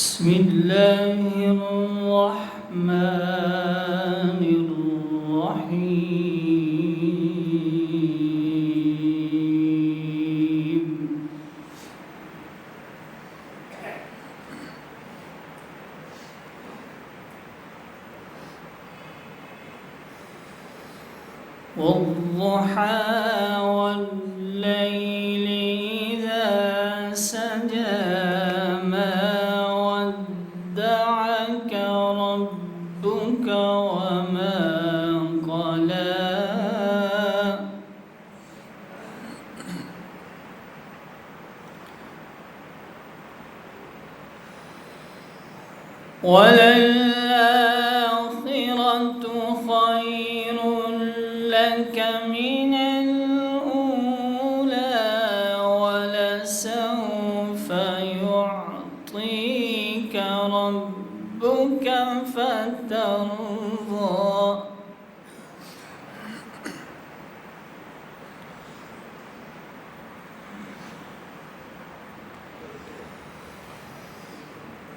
بسم الله الرحمن الرحيم. والضحى والليل إذا سجى ما ودعك ربك وما قلى وللآخرة خير لك من الأولى ولسوف يعطيك ربك فترضى.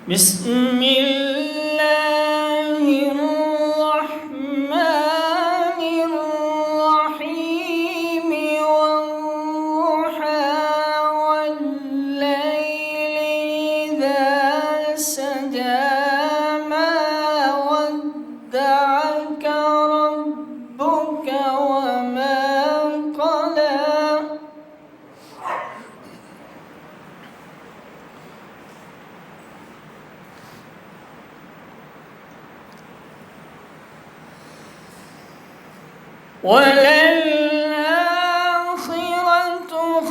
بسم الله الرحمن الرحيم. والضحى والليل إذا سجى ما ودعك ربك وما قلى وللآخرة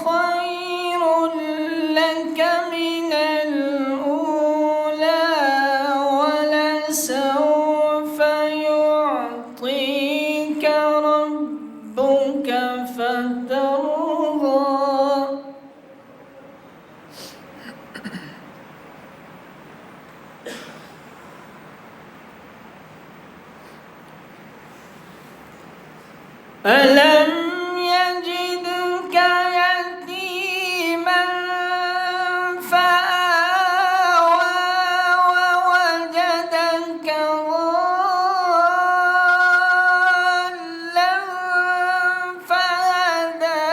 خير لك من الأولى ولسوف يعطيك ربك فترضى. ألم يجدك يتيما فآوى ووجدك ضالا فهدى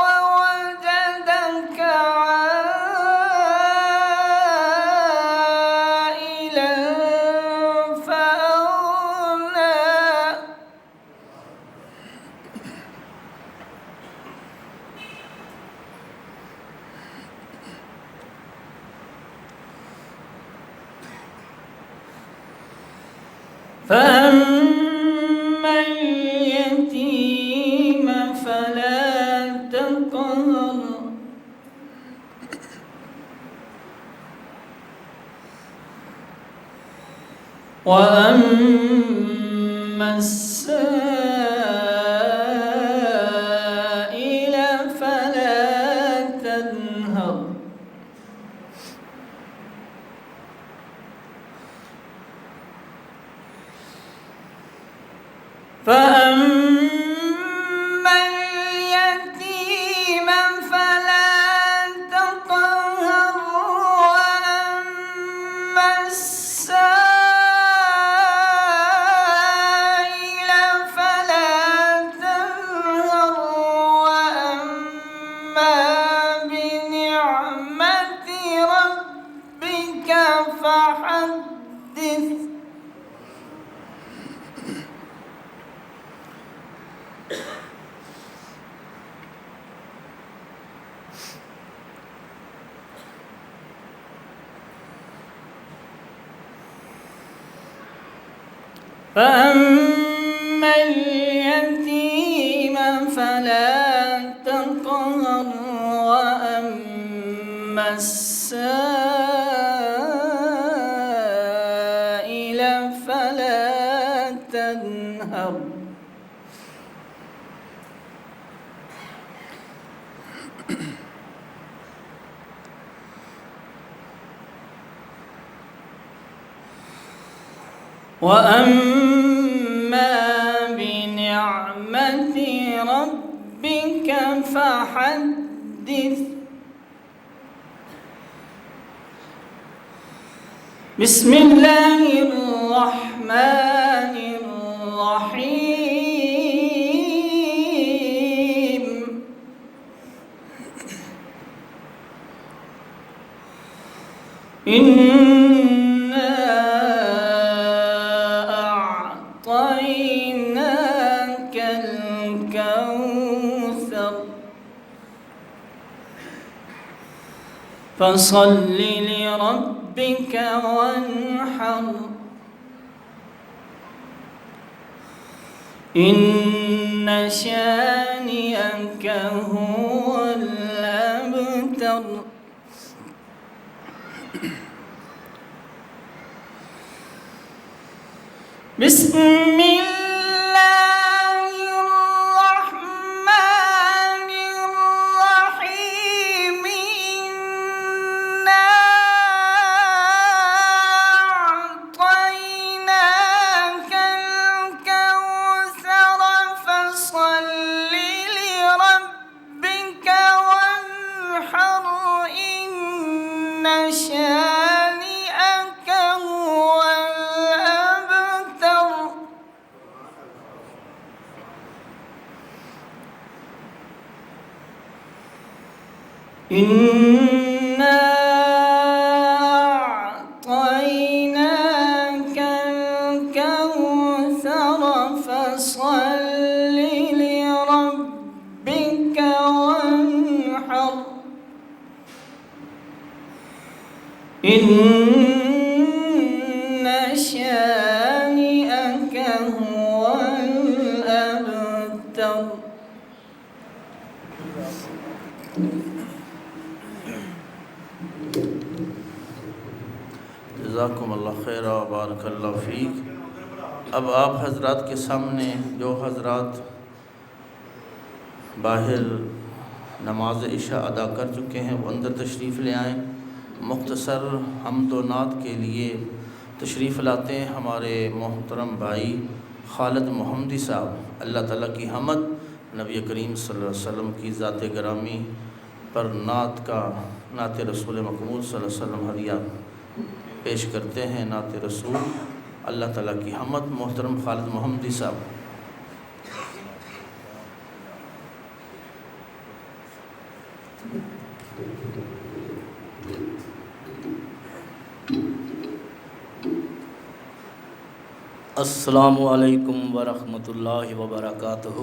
ووجدك عائلا فأغنى. فأما اليتيم فلا تقهر وأما السائل فلا تنهر. فأما اليتيم فلا تقهر وأما السائل فلا تنهر وأما بنعمة ربك فحدث. فأما اليتيم فلا تقهر وأما السائل فلا تنهر. وأما بنعمة ربك فحدث. بسم الله الرحمن الرحيم إنا أعطيناك الكوثر فصل لربك وانحر إن شانئك هو الأبتر بسم الله الرحمن الرحيم إنا أعطيناك الكوثر فصل لربك وانحر إن شانئك هو الأبتر إنا أعطيناك الكوثر فصل لربك وانحر إن شانئك هو الأبتر جزاکم اللہ خیر و بارک اللہ فیک۔ اب آپ حضرات کے سامنے جو حضرات باہر نماز عشاء ادا کر چکے ہیں وہ اندر تشریف لے آئیں۔ مختصر حمد و نعت کے لیے تشریف لاتے ہیں ہمارے محترم بھائی خالد محمدی صاحب۔ اللہ تعالیٰ کی حمد، نبی کریم صلی اللہ علیہ وسلم کی ذات گرامی پر نعت رسول مقبول صلی اللہ علیہ وسلم ہدیہ پیش کرتے ہیں۔ نعت رسول، اللہ تعالیٰ کی حمد، محترم خالد محمدی صاحب۔ السلام علیکم ورحمۃ اللہ وبرکاتہ۔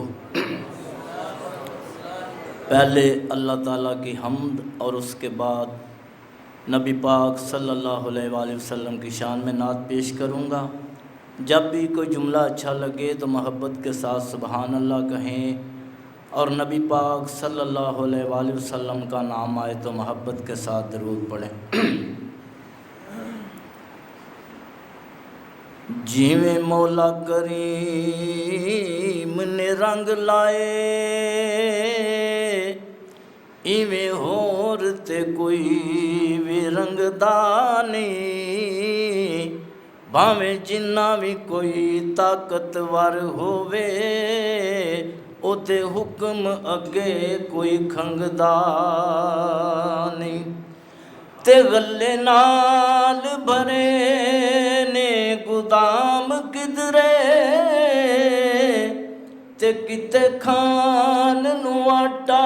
پہلے اللہ تعالیٰ کی حمد اور اس کے بعد نبی پاک صلی اللہ علیہ وآلہ وسلم کی شان میں نعت پیش کروں گا۔ جب بھی کوئی جملہ اچھا لگے تو محبت کے ساتھ سبحان اللہ کہیں، اور نبی پاک صلی اللہ علیہ وآلہ وسلم کا نام آئے تو محبت کے ساتھ درود پڑھیں۔ جیویں مولا کریم نے رنگ لائے ایویں ہور تے کوئی بھی رنگ دانی، بھاویں جنہ بھی کوئی طاقتور ہووے او تے حکم اگے کوئی کھنگدا نہیں۔ تے غلے نال بھرے نے گودام کدرے تے کتے کھان نو آٹا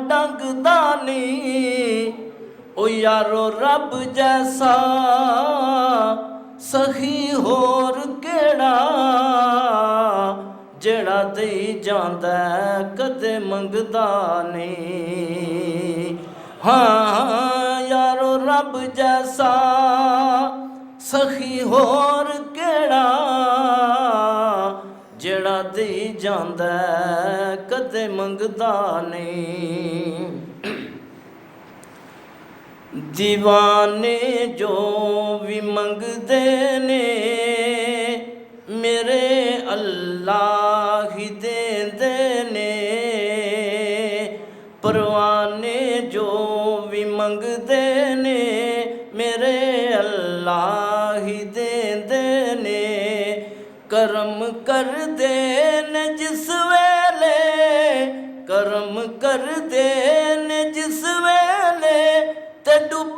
ڈنگدا نہیں۔ او یارو رب جیسا سخی ہور کیڑا، جیڑا دئی جاندا ہے کدے منگدا نہیں۔ ہاں یارو رب جیسا سخی ہور کیڑا، جیڑا دئی جاندا ہے کدے منگدا نہیں۔ دیوانے جو بھی منگدے نے میرے اللہ ہی دیندے نے، پروانے جو بھی منگدے نے میرے اللہ ہی دیندے نے۔ کرم کر دین جس ویلے، کرم کر دین جس ویلے تے ڈب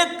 1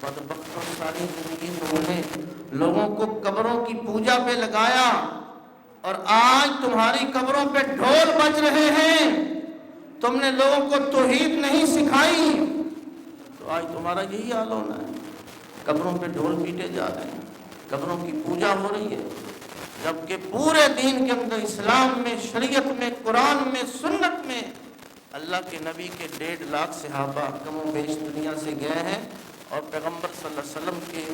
بدبختوں ساری زندگی تم نے لوگوں کو قبروں کی پوجا پہ لگایا اور آج تمہاری قبروں پہ ڈھول بج رہے ہیں. تم نے لوگوں کو توحید نہیں سکھائی تو آج تمہارا یہی حال ہونا ہے. قبروں پہ ڈھول پیٹے جا رہے ہیں, قبروں کی پوجا ہو رہی ہے, جبکہ پورے دین کے اندر اسلام میں, شریعت میں, قرآن میں, سنت میں اللہ کے نبی کے 1.5 لاکھ صحابہ کم و بیش دنیا سے گئے ہیں اور پیغمبر صلی اللہ علیہ وسلم کے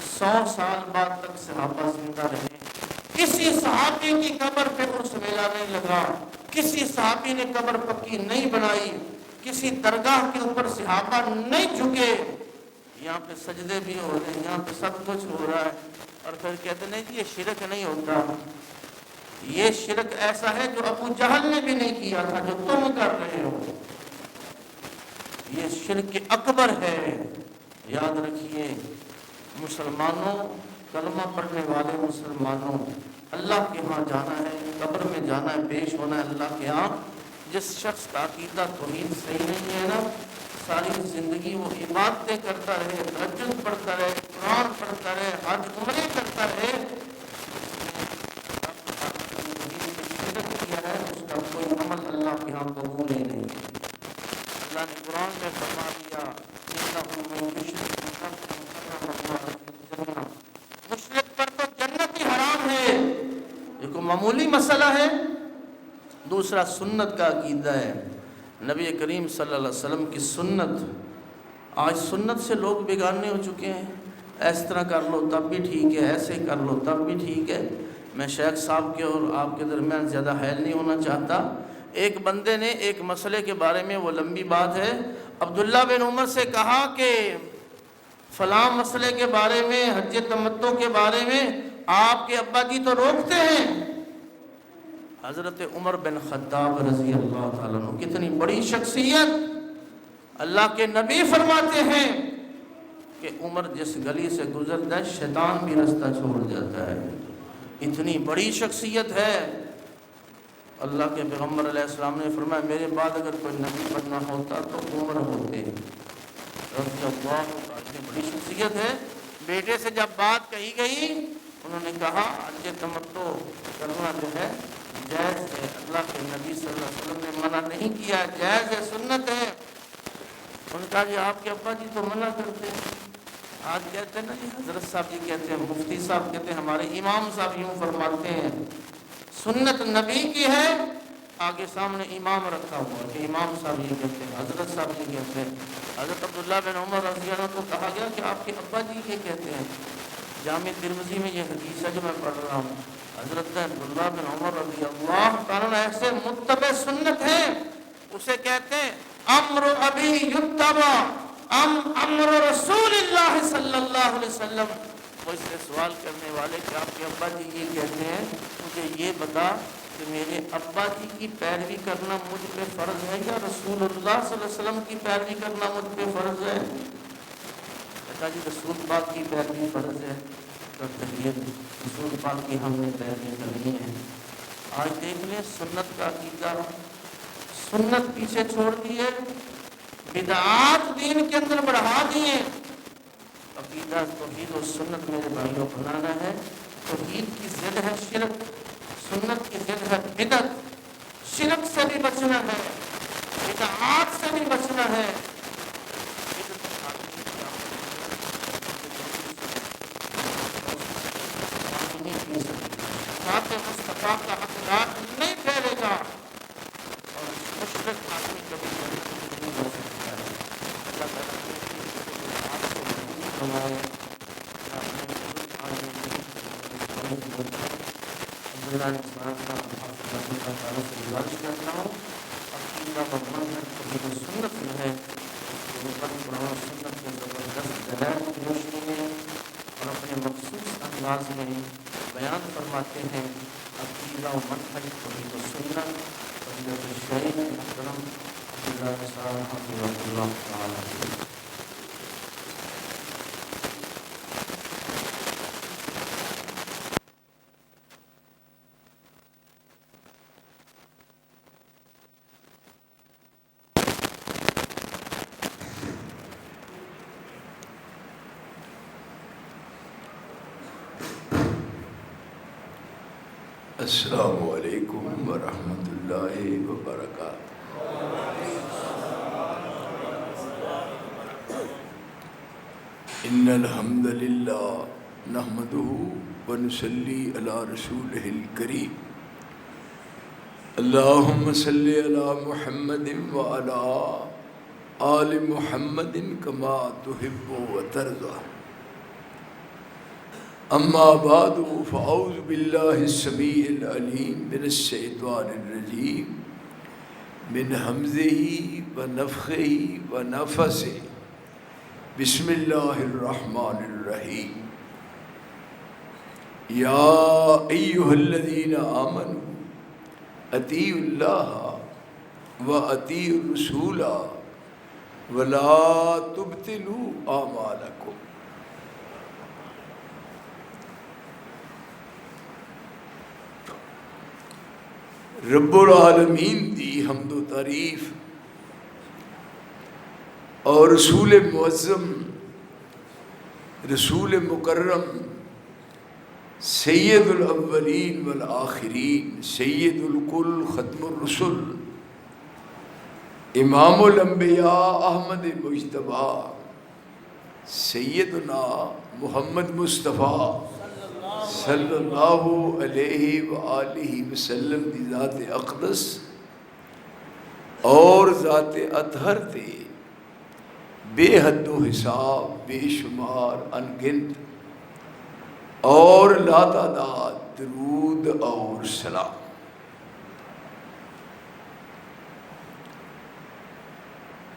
100 سال بعد تک صحابہ زندہ رہے. کسی صحابی کی قبر پہ عرس میلہ نہیں لگا, کسی صحابی نے قبر پکی نہیں بنائی, کسی درگاہ کے اوپر صحابہ نہیں جھکے. یہاں پہ سجدے بھی ہو رہے ہیں, یہاں پہ سب کچھ ہو رہا ہے, اور پھر کہتے نہیں کہ یہ شرک نہیں ہوتا. یہ شرک ایسا ہے جو ابو جہل نے بھی نہیں کیا تھا, جو تم کر رہے ہو. یہ شرک اکبر ہے. یاد رکھیے مسلمانوں, کلمہ پڑھنے والے مسلمانوں, اللہ کے ہاں جانا ہے, قبر میں جانا ہے, پیش ہونا ہے اللہ کے ہاں. جس شخص کا عقیدہ توحید صحیح نہیں ہے نا, ساری زندگی وہ عبادتیں کرتا رہے, تہجد پڑھتا رہے, قرآن پڑھتا رہے, حج عمرے کرتا رہے, کیا ہے اس کا کوئی عمل اللہ کے ہاں قبول ہی نہیں. اللہ نے قرآن میں فرما دیا مشرک پر تو جنت ہی حرام ہے. یہ کوئی معمولی مسئلہ ہے. دوسرا سنت کا عقیدہ ہے. نبی کریم صلی اللہ علیہ وسلم کی سنت, آج سنت سے لوگ بیگانے ہو چکے ہیں. اس طرح کر لو تب بھی ٹھیک ہے, ایسے کر لو تب بھی ٹھیک ہے. میں شیخ صاحب کے اور آپ کے درمیان زیادہ حائل نہیں ہونا چاہتا. ایک بندے نے ایک مسئلے کے بارے میں, وہ لمبی بات ہے, عبداللہ بن عمر سے کہا کہ فلاں مسئلے کے بارے میں, حج تمتع کے بارے میں آپ کے ابا جی تو روکتے ہیں. حضرت عمر بن خطاب رضی اللہ تعالیٰ عنہ, کتنی بڑی شخصیت, اللہ کے نبی فرماتے ہیں کہ عمر جس گلی سے گزرتا ہے شیطان بھی رستہ چھوڑ جاتا ہے. اتنی بڑی شخصیت ہے. اللہ کے پیغمبر علیہ السلام نے فرمایا میرے بعد اگر کوئی نبی بننا ہوتا تو عمر ہوتے. رضی اللہ اتنی بڑی شخصیت ہے. بیٹے سے جب بات کہی گئی, انہوں نے کہا حج تمتع کرنا جو ہے جائز ہے, اللہ کے نبی صلی اللہ علیہ وسلم نے منع نہیں کیا, جائز ہے, سنت ہے. انہوں نے کہا جی آپ کے ابا جی تو منع کرتے ہیں. آج کہتے ہیں نا جی, حضرت صاحب جی کہتے ہیں, مفتی صاحب کہتے ہیں, ہمارے امام صاحب یوں فرماتے ہیں سنت نبی کی ہے, آگے سامنے امام رکھا ہوا کہ امام صاحب یہ کہتے ہیں, حضرت صاحب یہ کہتے ہیں. حضرت عبداللہ بن عمر رضی اللہ عنہ کو کہا گیا کہ آپ کے ابا جی یہ کہتے ہیں. جامع ترمذی میں یہ حدیث ہے جو میں پڑھ رہا ہوں. حضرت عبداللہ بن عمر رضی اللہ تعالیٰ ایسے متبع سنت ہیں, اسے کہتے ہیں امر ابی یتبع امر رسول اللہ صلی اللہ علیہ وسلم. وہ اس سے سوال کرنے والے کہ آپ کے ابا جی یہ کہتے ہیں, مجھے یہ بتا کہ میرے ابا جی کی پیروی کرنا مجھ پہ فرض ہے یا رسول اللہ صلی اللہ علیہ وسلم کی پیروی کرنا مجھ پہ فرض ہے. کہتا جی رسول پاک کی پیروی فرض ہے. رسول پاک کی ہم نے پیروی کرنی ہے. آج دیکھ لیں سنت کا عقیدہ, سنت پیچھے چھوڑ دیے, بدعات دین کے اندر بڑھا دیے. عقیدہ توحید و سنت میرے بھائیوں بنانا ہے. توحید کی ضد ہے شرک, سنت کی ضد ہے بدعت. شرک سے بھی بچنا ہے, بدعات سے بھی بچنا ہے. ذات مصطفیٰ کا حقدار نہیں پھیلے گا اور مشرک آدمی کبھی نہیں ہو سکتا ہے. اللہ تعالیٰ سے گزارش کرتا ہوں عقیدہ و منہج توحید و سنت جو ہے قرآن و سنت کے زبردست دلائل کی روشنی میں اور اپنے مخصوص انداز میں بیان فرماتے ہیں. عقیدہ و منہج توحید و سنت فضیلت الشیخ محترم عبداللہ صاحب حفظہ اللہ تعالیٰ. السلام علیکم ورحمۃ اللہ وبرکاتہ۔ ان الحمد للہ نحمدہ ونصلی علی رسولہ الکریم۔ اللہم صلی علی محمد وعلی آل محمد کما تحب وترضى۔ اما بعد فاعوذ باللہ السمیع العلیم من الشیطان الرجیم من حمزہ ونفخہ ونفثہ۔ بسم اللہ الرحمن الرحیم۔ یا ایہا الذین آمنوا اطیعوا اللہ واطیعوا الرسول ولا تبطلوا اعمالکم۔ رب العالمین دی حمد و تعریف اور رسول معظم رسول مکرم سید الاولین والآخرین سید الکل ختم الرسل امام الانبیاء احمد مجتبیٰ سیدنا محمد مصطفیٰ صلی اللہ علیہ وآلہ وسلم دی ذات اقدس اور ذات اطہر تے بے حد و حساب بے شمار انگنت اور لا تعداد درود اور سلام۔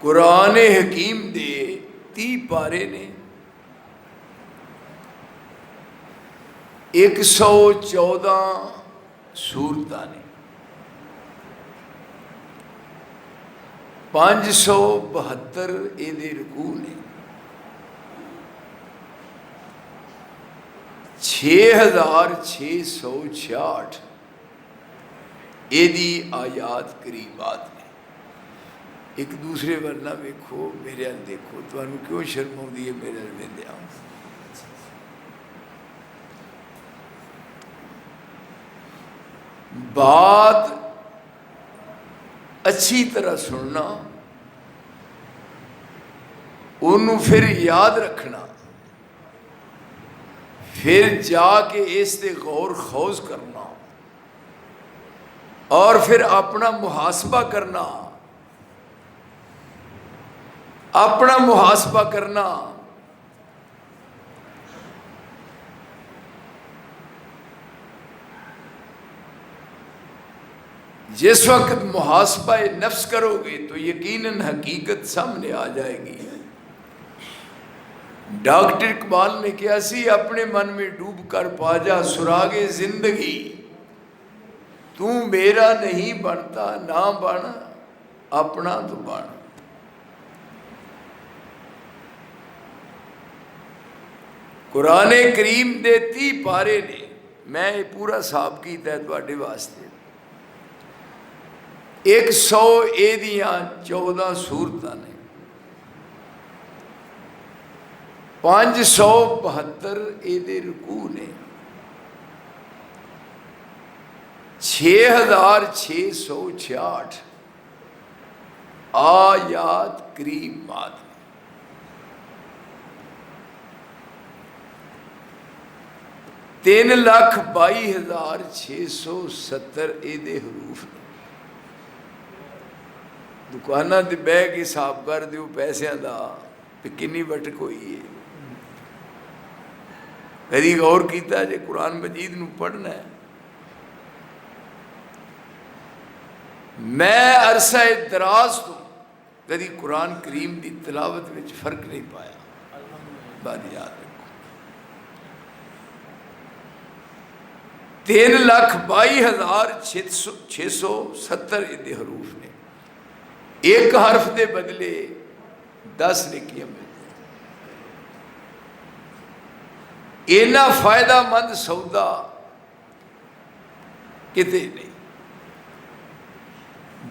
قرآن حکیم دے 30 پارے نے 114 سورتاں نے 572 ایدے رکوع نے 6666 ایدی آیات قریبات نے۔ ایک دوسرے ورنہ ویکھو میرے ال دیکھو تمہیں کیوں شرم آتی ہے میرے ال ویندے آؤں۔ بات اچھی طرح سننا، انہوں پھر یاد رکھنا، پھر جا کے اس تے غور خوض کرنا اور پھر اپنا محاسبہ کرنا، اپنا محاسبہ کرنا۔ جس وقت محاسبہ نفس کرو گے تو یقیناً حقیقت سامنے آ جائے گی۔ ڈاکٹر اقبال نے کیا سی، اپنے من میں ڈوب کر پا جا سراغ زندگی، تو میرا نہیں بنتا نہ بن اپنا تو بن۔ قرآن کریم دے 30 پارے نے، میں یہ پورا صاحب کیتا ہے تواڈے واسطے۔ 100 ایدیاں 14 سورتاں نے 572 ایدے رکوع نے 6666 آیات کریمات نے۔ 3,22,670 ایدے حروف نے۔ دکانہ دے بہ کے حساب کر دیو پیسیاں دا کہ کنی وٹک ہوئی ہے۔ کدی غور کیتا جے قرآن مجید نو پڑھنا ہے؟ میں عرصہ دراز تو کدی قرآن کریم دی تلاوت وچ فرق نہیں پایا۔ بات یاد رکھو، 3,22,670 ایدے حروف نے، ایک حرف دے بدلے 10 نیکیاں ملتی ہیں۔ اینا فائدہ مند سودا کتے نہیں۔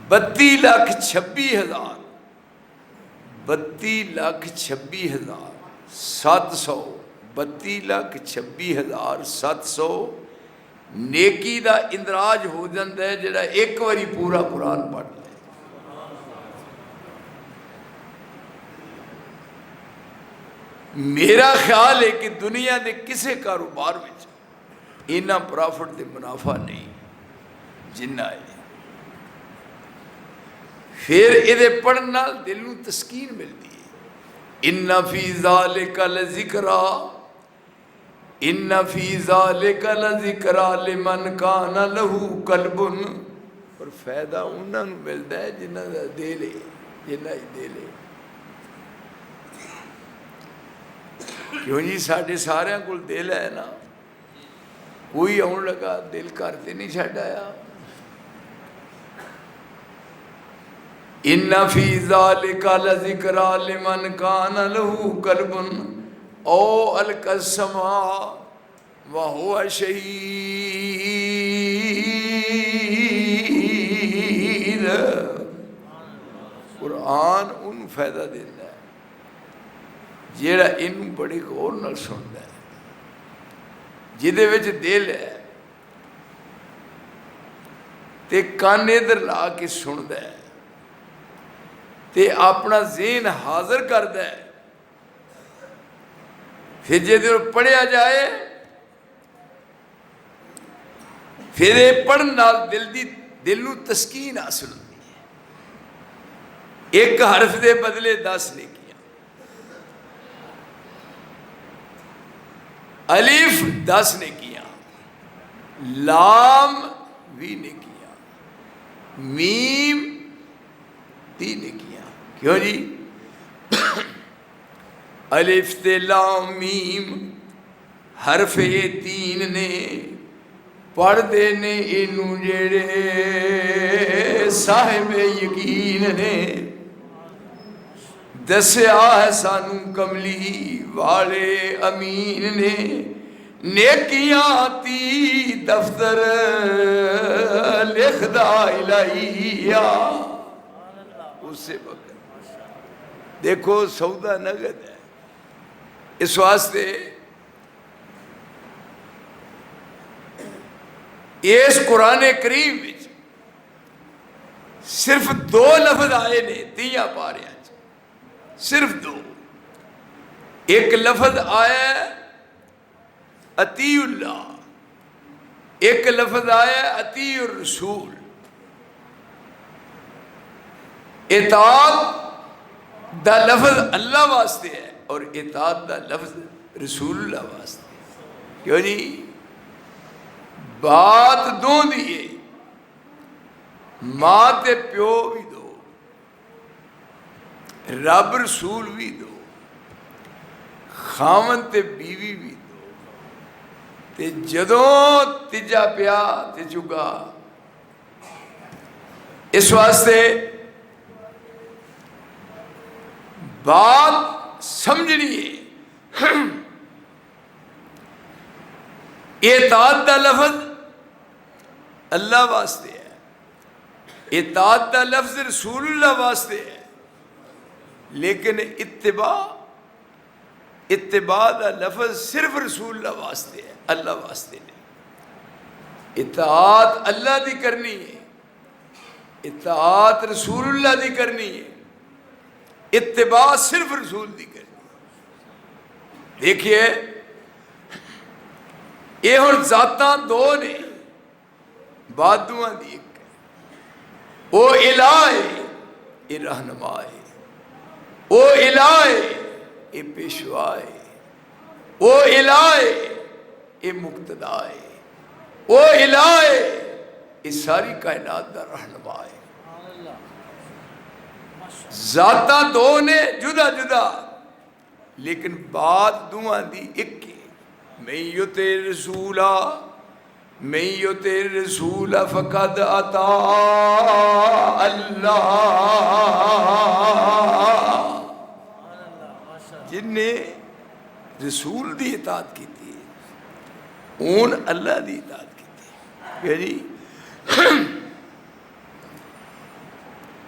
32,26,000 32,26,700 32,26,700 نیکی دا اندراج ہو جاتا ہے جڑا ایک واری پورا قرآن پڑھ لے. میرا خیال ہے کہ دنیا دے کسے کاروبار میں اینا پرافٹ تے منافع نہیں جنہ ہے. پھر یہ پڑھن نال دل نوں تسکین ملتی ہے. ان فی ذالک لذکرا، ان فی ذالک لذکرا لمن کان لہ قلب. اور فائدہ انہاں نوں ملدا ہے جنہ دا دل ہے، جنہ ہی دل ہے. کیوں جی ساڈے سارے کول دل ہے نا، کوئی آن لگا دل کرتے نہیں چھڈ آیا. ان فی ذالک لذکرا لمن کان لہ قلب او القی السمع وہو شہید. قرآن ان فائدہ دیتا ہے جیڑا ان بڑی غور نال سنتا ہے، جدے وچ دل ہے تے کان ادھر لا کے سنتا ہے تے اپنا ذہن حاضر کرتا ہے. پھر جدے پڑھیا جائے پھر یہ پڑھن نال دل نوں تسکین حاصل ہوتی ہے. ایک حرف دے بدلے 10 نیکیاں. الف 10 نیکیاں، لام 20 نیکیاں، میم 3 نیکیاں. کیوں جی؟ الف تے لام میم حرف یہ 3 نے پڑھ دے نے انہوں جڑے صاحب یقین نے. دسیا ہے سانو کملی والے امین نے، نیکیاں تی دفتر لکھدا الہیہ. اس سے بغیر دیکھو سودا نگد ہے. اس واسطے اس قرآن کریم وچ صرف 2 لفظ آئے نے 3 پاریاں، صرف 2. ایک لفظ آیا اطیع اللہ، ایک لفظ آیا اطیع الرسول. اطاعت دا لفظ اللہ واسطے ہے اور اطاعت دا لفظ رسول اللہ واسطے. کیوں جی؟ بات دو دیئے، ماں تے پیو بھی دو، رب رسول بھی دو، خاون تے بیوی بھی دو. تے جدوں تیجا پیا تے چگا. اس واسطے بات سمجھنی ہے. اطاعت دا لفظ اللہ واسطے ہے، اطاعت دا لفظ رسول اللہ واسطے ہے، لیکن اتباع دا لفظ صرف رسول اللہ واسطے ہے، اللہ واسطے نہیں. اطاعت اللہ دی کرنی ہے، اطاعت رسول اللہ دی کرنی ہے، اتباع صرف رسول دی کرنی. دیکھیے یہ ہن ذاتاں 2 نے، بات دوہاں دی ایک ہے. او الہ ہے یہ رہنما ہے، او الہ ہے یہ پیشوا ہے، او الہ ہے یہ مقتدا ہے، او الہ ہے یہ ساری کائنات دا رہنما ہے. ذاتاں 2 نے جدا جدا، لیکن بات دوہاں دی ایک ہے. میں یطع رسولا، میں یطع رسول فقد اطاع اللہ. جن نے رسول دی اطاعت کی تھی اون اللہ دی اطاعت کی تھی. یعنی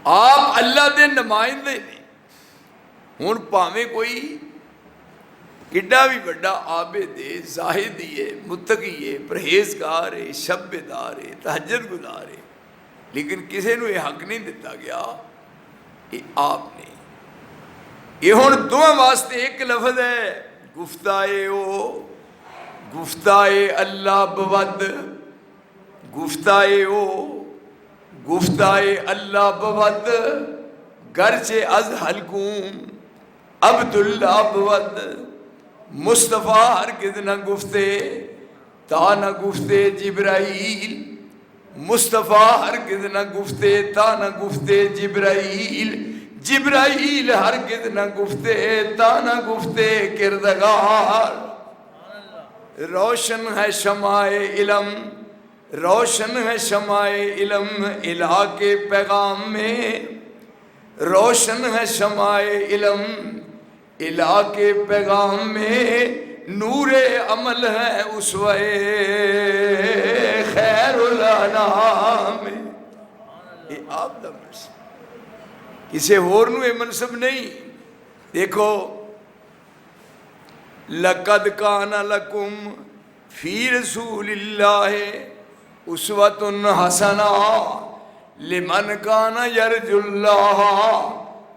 آپ اللہ دے نمائندے نے. ہن پاویں کوئی کڈا بھی بڑا عابد ہے، زاہد ہے، متقی ہے، پرہیزگار ہے، شب بیدار ہے، تہجد گزار ہے، لیکن کسی نے یہ حق نہیں دیتا گیا کہ آپ نے یہ ہن دونوں واسطے ایک لفظ ہے، گفتائے او گفتائے اللہ بود، گفتائے او گفتائے اللہ بود، گرچہ از حلقوم عبداللہ بود، مصطفیٰ ہرگز نہ گفتے تا نہ گفتے جبرائیل، مصطفیٰ ہرگز نہ گفتے تا نہ گفتے جبرائیل، جبرائیل ہرگز نہ گفتے تا نہ گفتے کردگار۔ روشن ہے شمع علم، روشن ہے شمع علم الہ کے پیغام میں، روشن ہے شمع علم الہ کے پیغام میں، نور عمل ہے اسوہ خیر الانام۔ یہ آپ دا منصب، کسی اور نو یہ منصب نہیں۔ دیکھو لَقَدْ كَانَ لَكُمْ فِي رَسُولِ اللَّهِ أُسْوَةٌ حَسَنَةٌ لِمَنْ كَانَ يَرْجُو اللَّهَ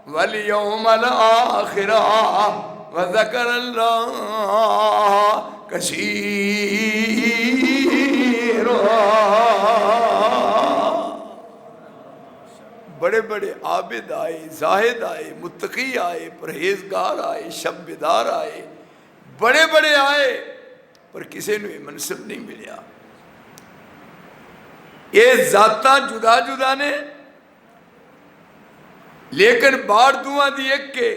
وَالْيَوْمَ الْآخِرَ وَذَكَرَ اللَّهَ كَثِيرًا۔ بڑے بڑے عابد آئے، زاہد آئے، متقی آئے، پرہیزگار آئے، شب بیدار آئے، بڑے بڑے آئے، پر کسی نے منصب نہیں ملیا۔ یہ ذاتاں جدا جدا نے، لیکن بار دعا دی ایک کے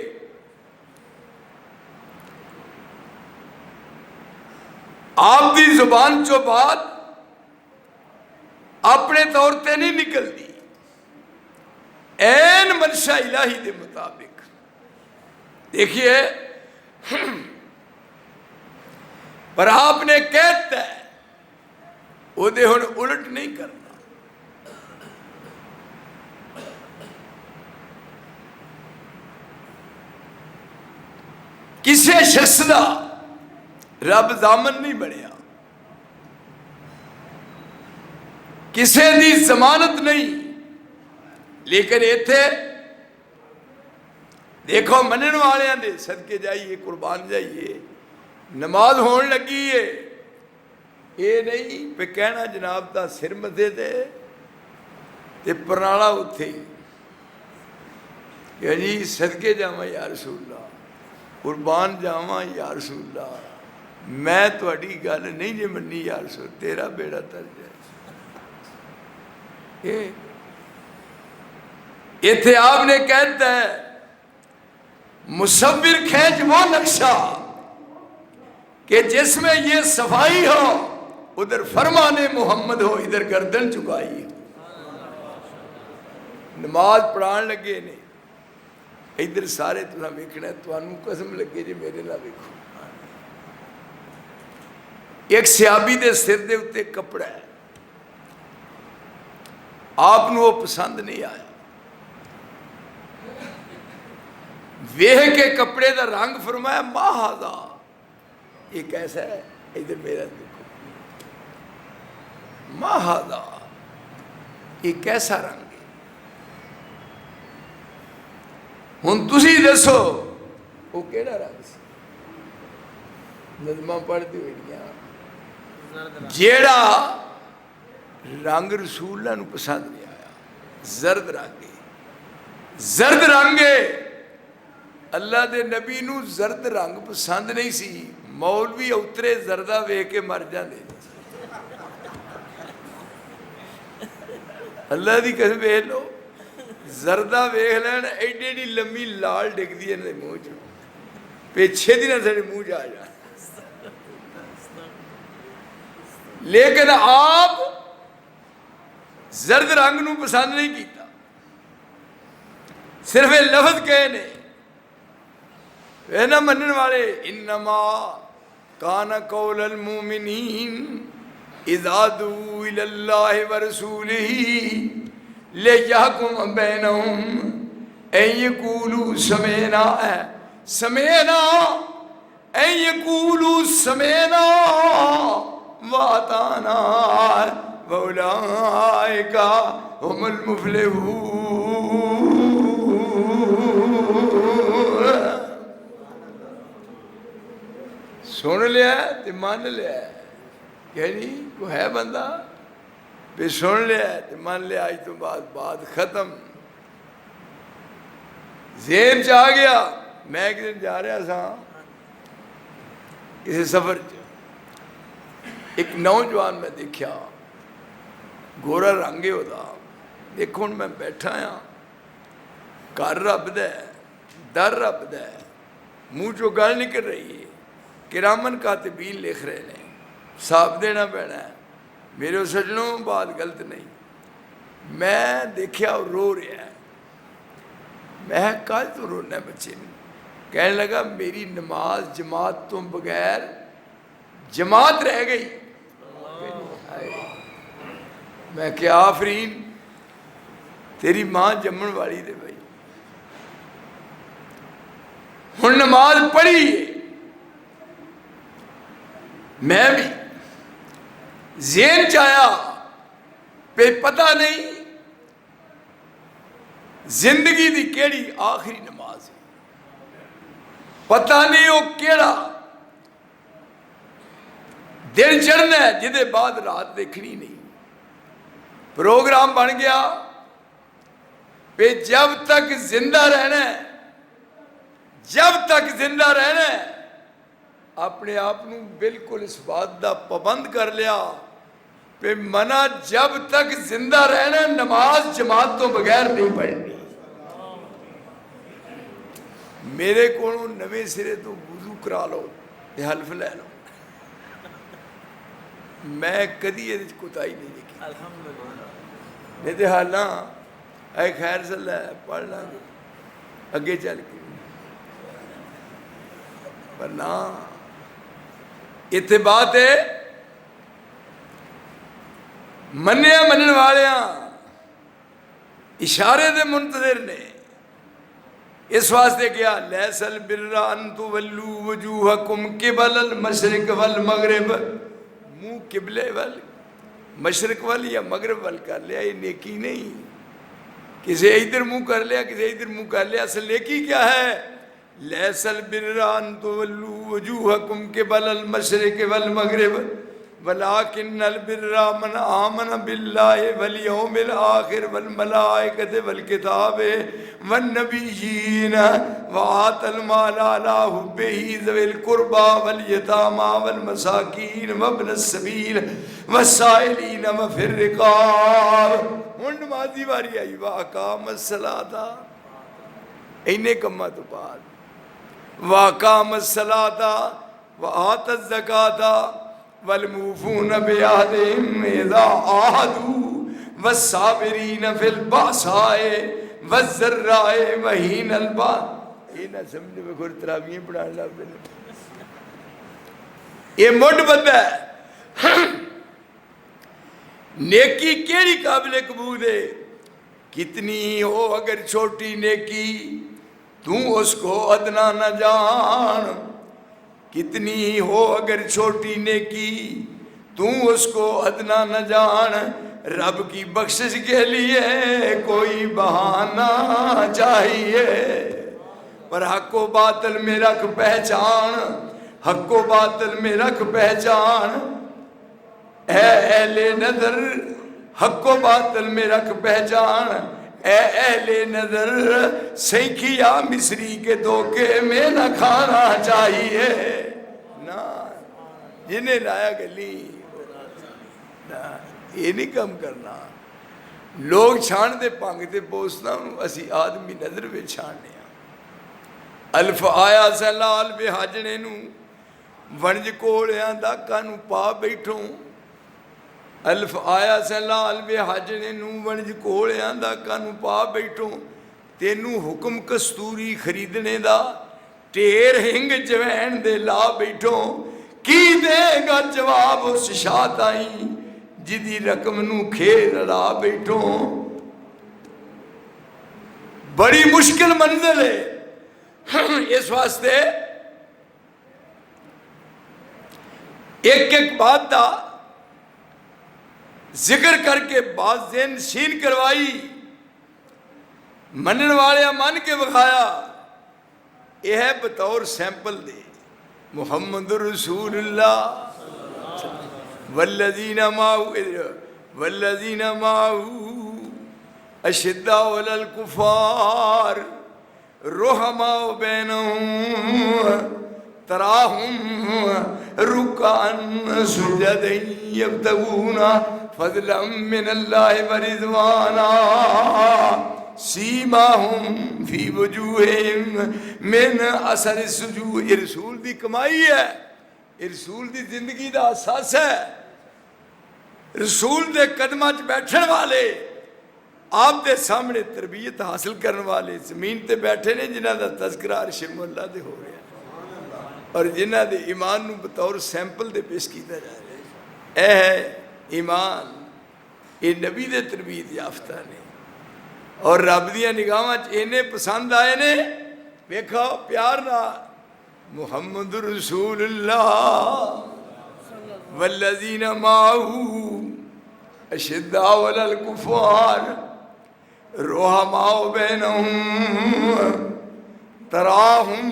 آپ دی زبان چو بات اپنے طور تے نہیں نکلتی، این منشا الہی دے مطابق۔ دیکھیے پر آپ نے کہتا ہے وہ دے ہن الٹ نہیں کرنا۔ کسی شخص دا رب ضامن نہیں بنیا، کسی دی ضمانت نہیں، لیکن ایتھے دیکھو منن والے دے صدقے جائیے، قربان جائیے، نماز ہون لگی ہے، یہ نہیں پہ کہنا جناب دا سر مدے دے تے پرنالا اتھے کہ جی صدقے جاواں یا رسول اللہ، قربان جاواں یا رسول اللہ، میں تہاڈی گل نہیں جے منی یا رسول، تیرا بیڑا تر جائے۔ ایتھے آپ نے کہتا ہے مصور کھینچ وہ نقشہ کہ جس میں یہ صفائی ہو، ادھر فرمان محمد ہو، ادھر گردن چکائی ہو۔ نماز پڑھان لگے نے، ادھر سارے تُہاں ویکھنا ہے، تُہانوں قسم لگے جی میرے نہ ویکھو۔ ایک صحابی دے سر دے اتے کپڑا ہے، آپ نو وہ پسند نہیں آیا، ویہ کے کپڑے دا رنگ فرمایا ما ھذا، یہ کیسا ہے، ادھر میرا دیکھو، ما ھذا، یہ کیسا رنگ ہے، ہن تسی دسو وہ کیڑا رنگ سی؟ نظمہ پڑھتی ہوئی جیڑا رنگ رسول اللہ نو پسند نہیں آیا، زرد رنگ ہے، زرد رنگ ہے۔ اللہ دے نبی نو زرد رنگ پسند نہیں سی، مولوی اترے زردہ وے کے مر جاندے، اللہ دی قسم ویکھ لو، زردہ ویکھ لین ایڈی ایڈی لمبی لال ڈگ دی انہاں دے منہ چ، پیچھے دی نہ ساڈے منہ جا جان۔ لیکن آپ زرد رنگ نو پسند نہیں کیتا، صرف یہ لفظ کہے نے، نہ منن والے انما کان قول المؤمنین اذا دعوا الی اللہ ورسولہ لیحکم بینہم ان یقولوا سمعنا، سمعنا ان یقولوا سمعنا واطعنا واولئک هم المفلحون. سن لیا تے مان لیا یعنی کوئی ہے بندہ بھی سن لیا تے مان لیا آج تو بات ختم. ذہن چ آ گیا. میں ایک دن جا رہا سا کسی سفر چ ایک نوجوان میں دیکھا گورا رنگ ہوتا. دیکھو ہوں میں بیٹھا ہاں گھر رب دا ہے در رب دا ہے منہ چو گل نکل رہی ہے کرامن کاتبین لکھ رہے ہیں صاف دینا پینا ہے. میرے سجنوں بات غلط نہیں. میں دیکھا اور رو رہا ہے. میں کل تو رونا ہے بچے میں. کہنے لگا میری نماز جماعت تو بغیر جماعت رہ گئی. میں کیا آفرین تیری ماں جمن والی دے بھائی. ہن نماز پڑھی ہے میں بھی ذہن چایا پہ پتہ نہیں زندگی دی کیڑی آخری نماز ہے. پتہ نہیں وہ کیڑا دن چڑھنا ہے جدے بعد رات دیکھنی نہیں. پروگرام بن گیا پہ جب تک زندہ رہنا ہے جب تک زندہ رہنا ہے اپنے آپ بالکل اس بات دا پابند کر لیا پہ منع جب تک زندہ رہنا نماز جماعت تو بغیر نہیں پڑھنی. میرے کو نویں سرے تو وضو کرا لو یہ حلف لے لو. میں کدی یہ کوتاہی نہیں دیکھی. نہیں تو حالاں اے خیر صلی اللہ پڑھ لیں گے اگے چل کے پر نہ اتنے بات ہے منیا منن والیاں اشارے دے منتظر نے. اس واسطے کیا لیس البر ان تولوا وجوہکم قبل المشرق والمغرب. منہ قبلے وال مشرق وال یا مغرب وال کر لیا یہ نیکی نہیں. کسی ادھر منہ کر لیا کسی ادھر منہ کر لیا. اصل نیکی کیا ہے؟ لیس البر ان تولوا وجوہکم قبل المشرق والمغرب ولكن البر من آمن بالله واليوم الآخر والملائكة والكتاب والنبيين وآتى المال على حبه ذوي القربى واليتامى والمساكين وابن السبيل والسائلين وفي الرقاب. ہن نمازی واری آئی وَأَقَامَ الصَّلَاةَ اینے کمہ تو بعد وَأَقَامَ الصَّلَاةَ وَآتَى الزَّكَاةَ والموفون بعہدہم اذا عاہدوا والصابرین فی البأساء والضراء وحین البأس. یہ نہ سمجھے میں خود تراویحیں پڑھانے لگ پہ. یہ مڈ بندہ ہے. نیکی کیڑی قابل قبول ہے؟ کتنی ہو اگر چھوٹی نیکی تو اس کو ادنا نہ جان. کتنی ہو اگر چھوٹی نیکی تو اس کو ادنا نہ جان. رب کی بخشش کے لیے کوئی بہانہ چاہیے پر حق و باطل میں رکھ پہچان. حق و باطل میں رکھ پہچان. اے اہل نظر حق و باطل میں رکھ پہچان. اے اہل نظر سینکھیا مصری کے دھوکے میں نہ کھانا چاہیے. نہ جنہیں لایا گلی یہ نہیں کم کرنا. لوگ چھان دے پانگتے پوسنا اسی آدمی نظر میں چھاننے ہیں. الف آیا سلال بے حاجنے نو ونج کوڑیاں دا کانو پا بیٹھوں. الف آیا سلال بے حاجنے نو ونج کوڑیاں دا کانو پا بیٹھوں. تینو حکم کستوری خریدنے دا ٹیر ہنگ جوین دے لا بیٹھوں. کی دے گا جواب اس شاہ آئی جدی رقم نو کھیر لا بیٹھوں. بڑی مشکل منزل ہے. اس واسطے ایک ایک بات دا ذکر کر کے بات ذہن نشین کروائی، منن والے من کے بکھایا. یہ ہے بطور سیمپل دے محمد رسول اللہ والذین معه اشداء علی الکفار رحماء بینہم تراہم رکعا سجدا یبتغون فضلا من اللہ ورضوانا سیماہم فی وجوہہم من اثر السجود. یہ رسول دی کمائی ہے، یہ رسول دی زندگی دا اساس ہے. رسول دے قدمہ چ بیٹھن والے، آپ دے سامنے تربیت حاصل کرنے والے زمین تے بیٹھے نے جنہ دا تذکرہ عرش مولا دے ہو رہا ہے اور جنہ دے ایمان نو بطور سیمپل دے پیش کیتا جا رہا ہے. اے ہے ایمان، یہ نبی دے تربیت یافتہ نے اور رب دیاں نگاہاں چ اینے پسند آئے نے. ویکھو پیار نہ محمد رسول اللہ والذین معه اشداء علی الکفار رحماء بینہم تراہم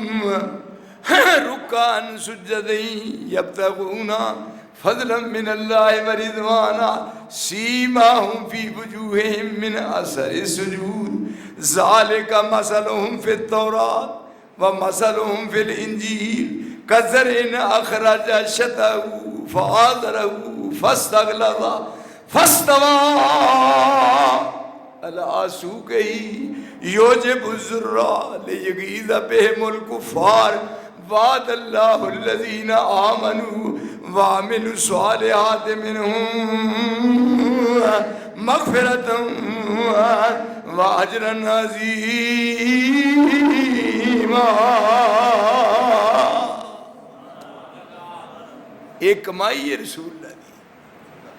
رکعا سجدا یبتغون فضلا من اللہ ورضوانا سیماہم فی وجوہہم من اثر السجود ذالک مثلہم فی التوراۃ ومثلہم فی الانجیل کزرع اخرج شطأہ فآزرہ فاستغلظ فاستوى على سوقه يعجب الزراع ليغيظ بهم الكفار وعد الله الذين آمنوا وعملوا الصالحات منهم مغفرة وأجرا عظيما. ایک کمائی ہے رسول اللہ دی،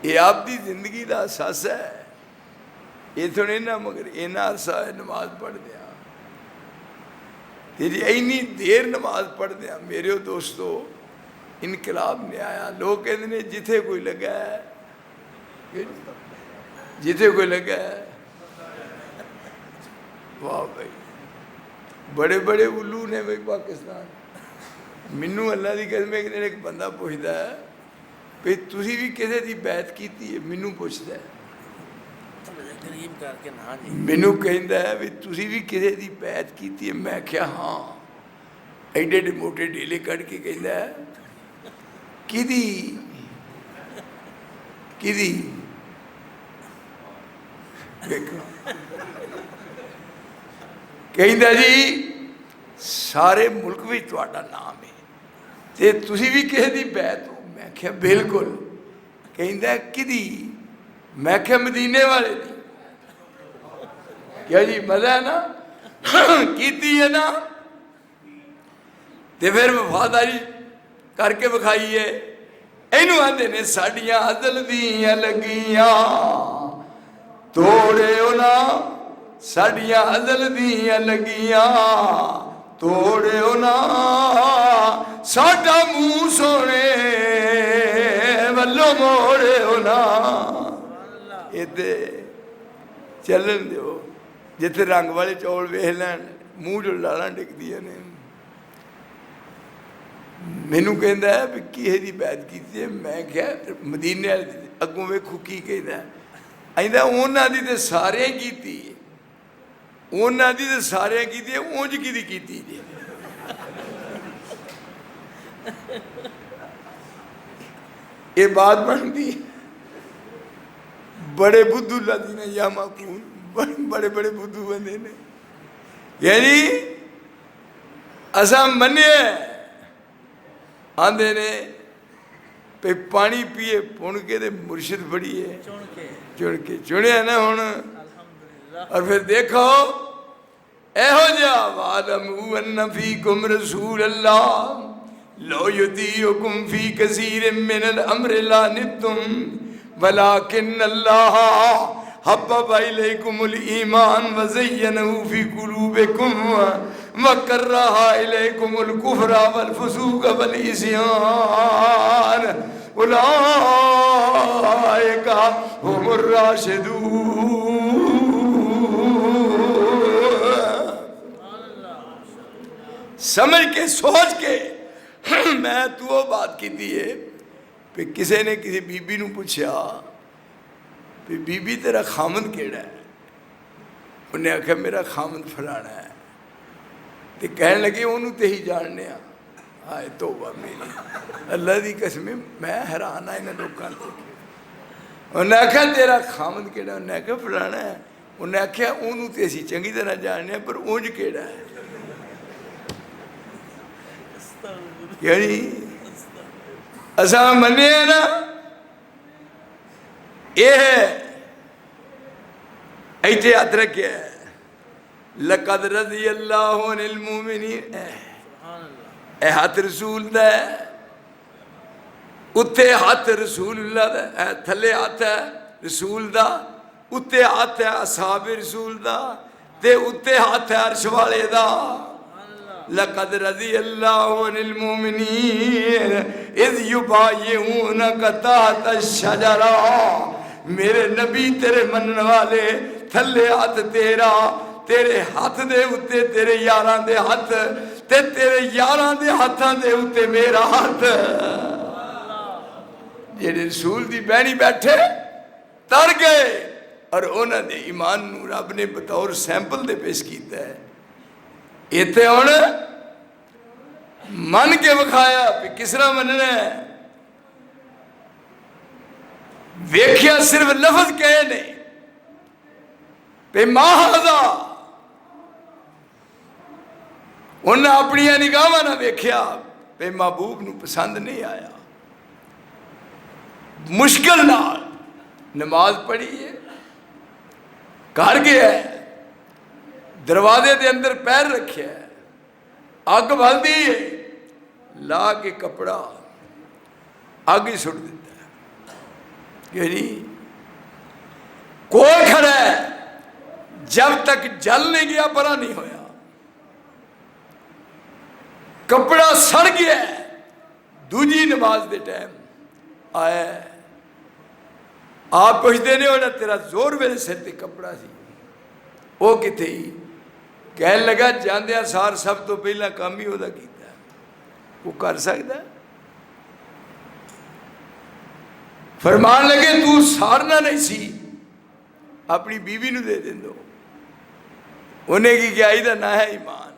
یہ آپ دی زندگی دا اساس ہے. یہ تھوڑے نہ مگر اینا عرصہ ہے نماز پڑھ دیا، تیری اینی دیر نماز پڑھ دیا. میرے دوستو انقلاب نے آیا، لوگ کہتے ہیں جتھے کوئی لگا ہے، جتھے کوئی لگا ہے. واہ بھائی، بڑے بڑے علو نے بھائی پاکستان. مینوں اللہ دی قسم ایک بندہ پوچھتا ہے بھئی تسی بھی کسے دی بیعت کیتی ہے؟ مینوں پوچھتا ہے، مینوں کہندا ہے بھئی تسی بھی کسے دی بیعت کیتی ہے؟ میں کہا ہاں. ایڈے ایڈے موٹے ڈیلے کٹ کے کہندا ہے کیدی کیدی دیکھو کہندا جی سارے ملک میں تہاڈا نام ہے تے تسی بھی کسے دی بیعت ہو؟ میں کہا بالکل. کہندا ہے کدی؟ میں کہا مدینے والے دی. کیا جی مزہ ہے نا؟ کیتی ہے نا؟ تے پھر وفاداری کر کے بکھائیے. اینو آندے نے ساڈیاں ازل دیاں لگیاں توڑے نا، ساڈیاں ازل دیاں لگیاں توڑے نا، ساڈا منہ سونے ولو موڑے نا. ادھے چلن دیو جتھے رنگ والے چول ویکھ لین منہ جو لالاں ڈکدیاں نے. مینوں کہندا ہے بھی کیے دی بیعت کیتی ہے؟ میں کہا مدینے والے دی. اگوں ویکھو کی کہندا ہے، آئندا انہاں دی تے سارے کیتی ہے، انہاں دی تے سارے کیتی ہے، اونج کی دی کیتی جی. یہ بات بنتی بڑے بدھو لدی نے یا معقول بڑے بڑے بدھو بندے نے. یعنی اساں مننے آندے نے پہ پانی پیے پون کے دے مرشد بڑی ہے چن کے چنیا نا ہن. اور پھر دیکھو ایہو جا وَعَلَمُوا أَنَّ فِيكُمْ رَسُولَ اللَّهِ لَوْ يُطِيعُكُمْ فِي كَثِيرٍ مِّنَ الْأَمْرِ لَعَنِتُّمْ وَلَٰكِنَّ اللَّهَ حَبَّبَ إِلَيْكُمُ الْإِيمَانَ وَزَيَّنَهُ فِي قُلُوبِكُمْ وَكَرَّهَ إِلَيْكُمُ الْكُفْرَ وَالْفُسُوقَ وَالْعِصْيَانَ اولئک هم الراشدون. سمجھ کے سوچ کے میں تو وہ بات کی دیئے کہ کسی نے کسی بی بی نو پوچھا کہ بی بی تیرا خامند کیڑا ہے؟ انہیں آکھا میرا خامند فلانا ہے. تو کہنے لگے انہوں تے ہی جاننے ہیں. آئے توبہ میری اللہ دی قسم میں حیران آئے نہ لوگاں دیکھے. انہیں آکھا تیرا خامند کیڑا؟ انہیں آکھا فلانا ہے. انہیں آکھا انہوں تے اسی چنگی طرح جاننے ہیں پر اونج کیڑا ہے؟ یعنی اساں مننے ہیں نا یہ ہے ایتے ہاتھ رکھے ہے لقد رضی اللہ عن المومنین. اے ہاتھ رسول دا ہے اتھے ہاتھ رسول اللہ دا ہے تھلے ہاتھ ہے رسول دا اتھے ہاتھ ہے اصحاب رسول دا تے اتھے ہاتھ ہے عرش والے دا. لقد رضی اللہ عن المومنین اذ یبایعونک تحت الشجرہ. میرے نبی تیرے منن والے تھلے ہاتھ تیرا تیرے ہاتھ دے اتے تیرے یاراں دے ہاتھ تے تیرے یاراں دے ہاتھاں دے اتے میرا ہاتھ. جیڑے رسول دی بہنی بیٹھے تر گئے اور انہاں دے ایمان نو رب نے بطور سیمپل دے پیش کیتا ہے. ایتھے ہن من کے بکھایا پہ کس طرح مننا ہے. ویکھیا صرف لفظ کہے نہیں پہ ماہذا انہاں اپنی نگاہاں نہ ویکھیا پہ محبوب نو پسند نہیں آیا. مشکل نال نماز پڑھی ہے گھر گیا ہے دروازے دے اندر پیر رکھیا ہے اگ بھل دی ہے لا کے کپڑا اگ ہی سٹ دیتا ہے. یعنی کوئی کھڑا ہے جب تک جل نہیں گیا برا نہیں ہویا. کپڑا سڑ گیا ہے دوجی نماز دے ٹائم آیا ہے آپ پوچھتے نہیں ہونا تیرا زور میرے سر تے کپڑا سی وہ کتے ہی کہنے لگا جاندیا سار سب تو پہلا کام ہی ہوتا کیتا ہے وہ کر سکتا ہے. فرمان لگے تو سارنا نہیں سی اپنی بیوی نو دے دیں دو. انہیں کی کیا ایدہ نہ ہے ایمان.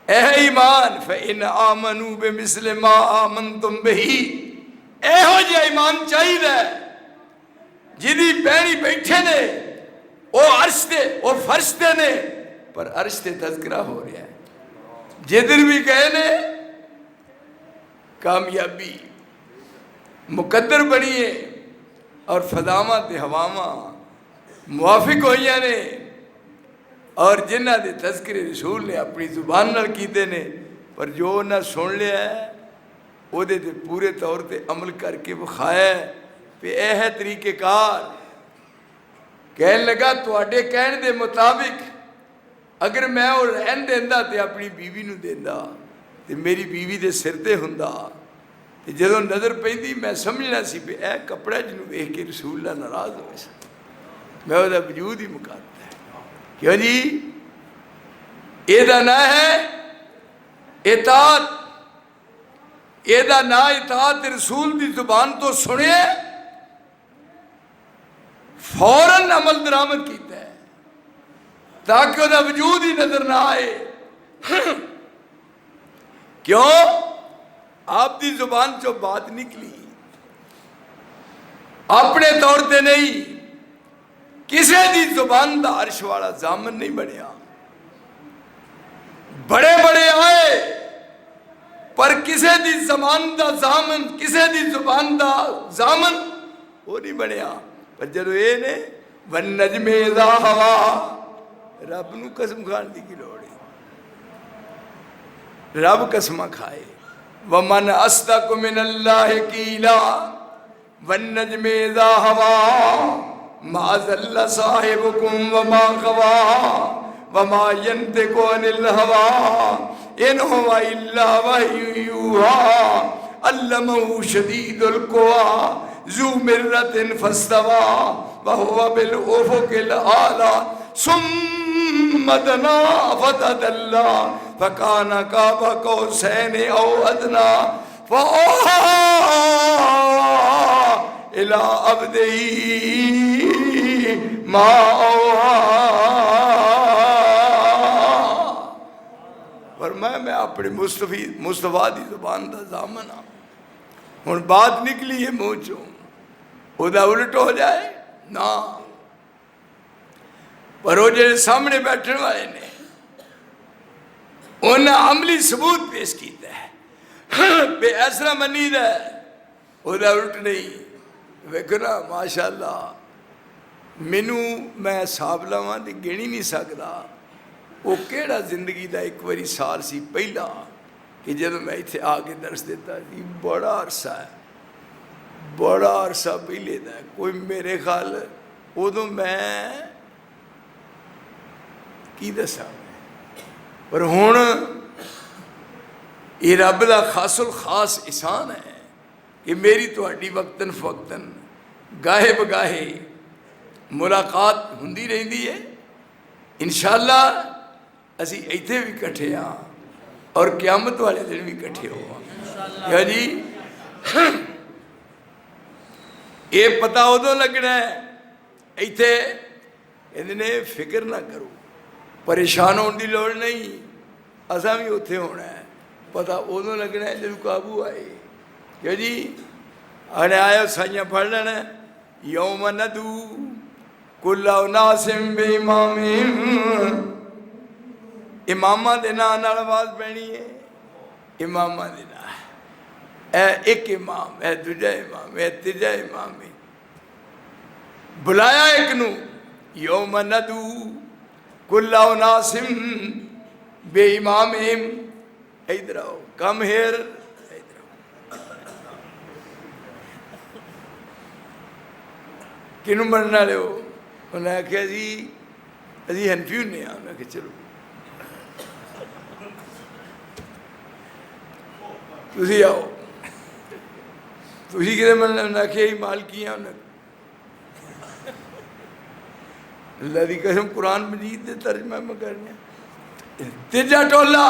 اے ایمان فَإِنْ آمَنُوا بِمِثْلِ مَا آمَنْتُمْ بِهِ. اے ہو جی ایمان چاہیے دے جدی پہنی بیٹھے نے وہ عرش دے وہ فرش دے نے پر عرش دے تذکرہ ہو رہا ہے. جدر بھی کہے نے کامیابی مقدر بنی ہے اور فضاواں تے ہواواں موافق ہوئیاں نے اور جنہ دے تذکر رسول نے اپنی زبان نال کیتے نے پر جو نہ سن لیا ہے وہ دے پورے طور تے عمل کر کے بخایا ہے پہ اے ہے طریقہ کار. کہنے لگا تو اڈے کہنے دے مطابق اگر میں وہ رہن دیندہ تے اپنی بیوی نو دیندہ تے میری بیوی دے سر تے ہندہ تے جدوں نظر پیندی میں سمجھنا سی پہ اے کپڑا جنوں دیکھ کے رسول اللہ ناراض ہوئے سا میں وہ دا وجود ہی مکاتا ہے. کیوں جی ایدہ نہ ہے اطاعت ایدہ نہ اطاعت رسول دی زبان تو سنے فوراً عمل درآمد کیتا ہے تاکہ وہ دا وجود ہی نظر نہ آئے. کیوں آپ دی زبان جو بات نکلی اپنے طور تے نہیں کسے دی زبان دا عرش والا زامن نہیں بنیا. بڑے بڑے آئے پر کسے دی زبان دا زامن کسے دی زبان دا زامن وہ نہیں بنیا. پر جدو اے نے وَالنَّجْمِ اِذَا هَوَا رب نو قسم کھان دی کی لوڑی رب قسمہ کھائے وَمَنْ أَصْدَقُ مِنَ اللَّهِ قِيلًا وَالنَّجْمِ اِذَا هَوَا مَا ضَلَّ صَاحِبُكُمْ وَمَا غَوَا وَمَا يَنْطِقُ عَنِ الْهَوَا إِنْ هُوَ إِلَّا وَحْيٌ يُوحَىٰ علمہ شدید القویٰ ذو مرۃ فاستویٰ وہو بالافق الاعلیٰ ثم دنا فتدلی فکان قاب قوسین او ادنیٰ فأوحى إلى عبده ما أوحى. فرمایا میں اپنے مصطفیٰ دی زبان دا ضامن ہاں. ہن بات نکلی ہے منہ چوں او دا الٹ ہو جائے نا. پر وہ جڑے سامنے بیٹھنے والے نے انہیں عملی ثبوت پیش کیتا ہے بے ایسرا منید ہے وہ دا الٹ نہیں. ویکھو نا ماشاءاللہ مینوں میں حساب لاواں تے گنی نہیں سکدا وہ کیڑا زندگی دا ایک واری سال سی پہلا کہ جب میں اتنے آ کے درس دیتا سی. بڑا عرصہ ہے, بڑا عرصہ پہلے دا ہے. کوئی میرے خیال ادو میں کی دساں پر ہن یہ رب دا خاص الخاص احسان ہے کہ میری تہاڈی وقتاً فوقتاً گاہے بگاہے ملاقات ہوندی رہندی ہے. انشاءاللہ اسی ایتھے بھی کٹھے ہاں اور قیامت والے دن بھی کٹھے ہوا. یا جی یہ پتہ ادو لگنا ہے ایتھے ادنے فکر نہ کرو, پریشان ہونے دی لوڑ نہیں, اساں بھی اتھے ہونا ہے. پتہ ادو لگنا ہے جب قابو آئے. کہ جی آنے آیا سائیاں پڑھ لینا ہے یوم ندو کل اناس بامامہم. امامہ دے نام نال آواز پڑھنی ہے. امامہ دے نام اے ایک امام, اے دوجا امام, اے تیجا امام. بلایا ایک نو یوم ندو کل اناس بامامہم. ادھر آؤ, کم ہیر. کنوں مرنا لے ہو؟ انہیں آکھیا جی ابھی حنفی ہونے ہیں. انہیں آکھیا چلو تسی آؤ. تسی کدھے مرنا؟ انہیں آکھیا ہی مالکی ہیں. انہیں اللہ دی قسم قرآن مجید دے ترجمہ میں کرنے. تیجا ٹولا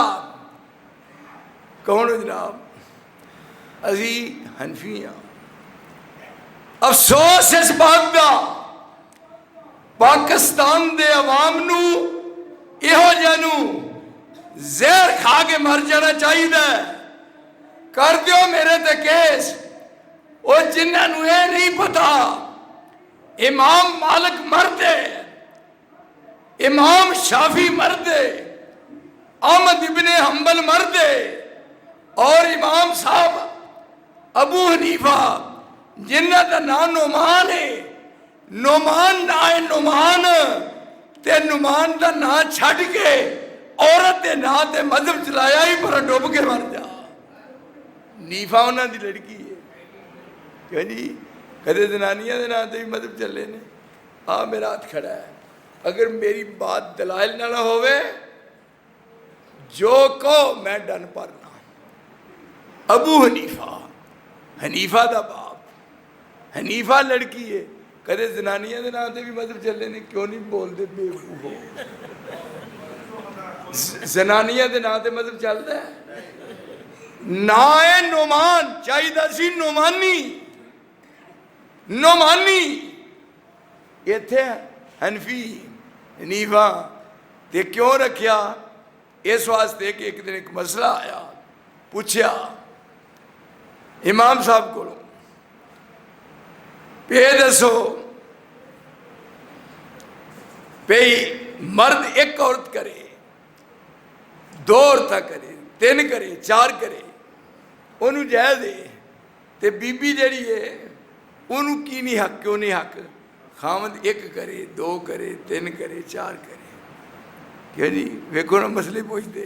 کون ہو جناب؟ ابھی حنفی ہیں. افسوس اس بات دا پاکستان دے عوام نو یہو جانو زہر کھا کے مر جانا چاہیے. کر دیو میرے تے کیس. وہ جنہاں نو یہ نہیں پتا امام مالک مردے, امام شافی مردے, احمد ابن حنبل مردے اور امام صاحب ابو حنیفہ جنہ دا نام نعمان ہے. نعمان نہ ہے نعمان تے نعمان دا نام چھڑ کے عورت دے نام تے مذہب چلایا ہی پر ڈوب کے مر جا. نیفا انہاں دی لڑکی ہے کہ جی کدے زنانیاں دے نام تے بھی مذہب چلے نے. میرا ہاتھ کھڑا ہے. اگر میری بات دلائل نہ ہوئے جو کو میں ڈن پرنا. ابو حنیفہ, حنیفہ دا باپ, حنیفہ لڑکی ہے. کدے زنانیاں دے نام تے بھی مذہب چلے نے. کیوں نہیں بول دے بے وقوف ہو؟ زنانیاں دے نام تے مذہب چلتا ہے. نائے نعمان چاہیے سی نعمانی. نعمانی ایتھے حنفی حنیفہ تے کیوں رکھیا؟ اس واسطے کہ ایک دن ایک مسئلہ آیا. پوچھیا امام صاحب کو پہ دسو پہ مرد ایک عورت کرے, دو عورتیں کرے, تین کرے, چار کرے, انہوں جائز دے تے بی بی جڑی ہے انہوں کی نہیں حق, کیوں نہیں حق؟ خامد ایک کرے, دو کرے, تین کرے, چار کرے. کیا جی ویکھو نا مسئلے پوچھتے.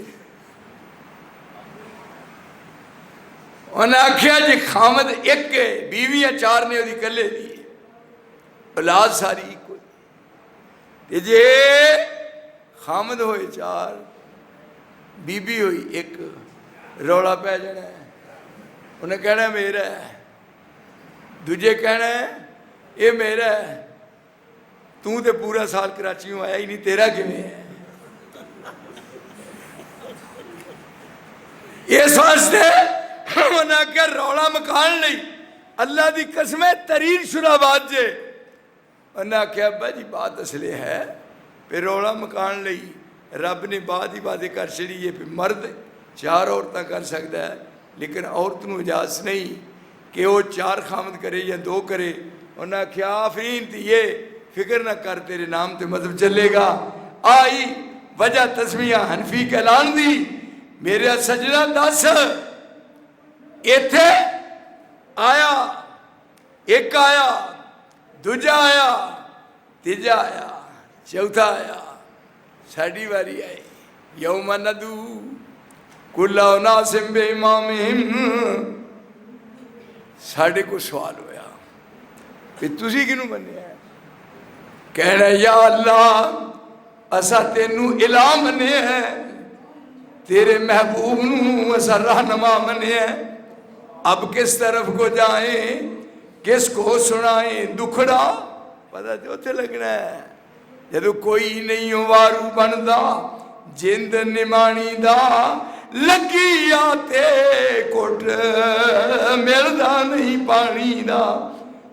انہیں آکھیا جی خامد ایک ہے, بیویاں چار نے وہ کلے دی, اولاد ساری ایک ہوئی. جی خامد ہوئے چار, بی بی ہوئی ایک, روڑا پہ جانا ہے. انہیں کہنا میرا ہے، دوجے کہنا ہے یہ میرا ہے، تو تے پورا سال کراچیوں آیا ہی نہیں، تیرا کیویں ہے؟ اس واسطے انہیں کہ رولا مکان نہیں، اللہ دی قسم ہے ترین شرح بات جے، انہیں کہ ابا جی بات اصلے ہے پھر رولا مکان لئی رب نے بعد ہی باتیں کر چڑی ہے، پھر مرد 4 عورتیں کر سکتا ہے لیکن عورت نو اجازت نہیں کہ وہ 4 خامد کرے یا 2 کرے. انہاں کیا آفرین تھی یہ فکر نہ کر تیرے نام تے مذہب چلے گا. آئی وجہ تسمیہ حنفی کا اعلان دی. میرے سجدہ 10 ایتھے آیا، ایک آیا، دوجا آیا، تیجا آیا، چوتھا آیا، ساڑھی باری آئی. یوم ندو کل اناس بامامہم. ساڑھے کو سوال ہویا کہ تسی کنوں بنیا ہے؟ کہنا یا اللہ اسا تینوں الہ منے ہیں، تیرے محبوب نوں اسا رہنما منے ہیں. اب کس طرف کو جائیں، کس کو سنائیں دکھڑا؟ پتہ جو تے لگنا ہے جدو کوئی نہیں ہو وارو بندا جند نمانی دا لگی آتے کٹ ملدا نہیں پانی دا.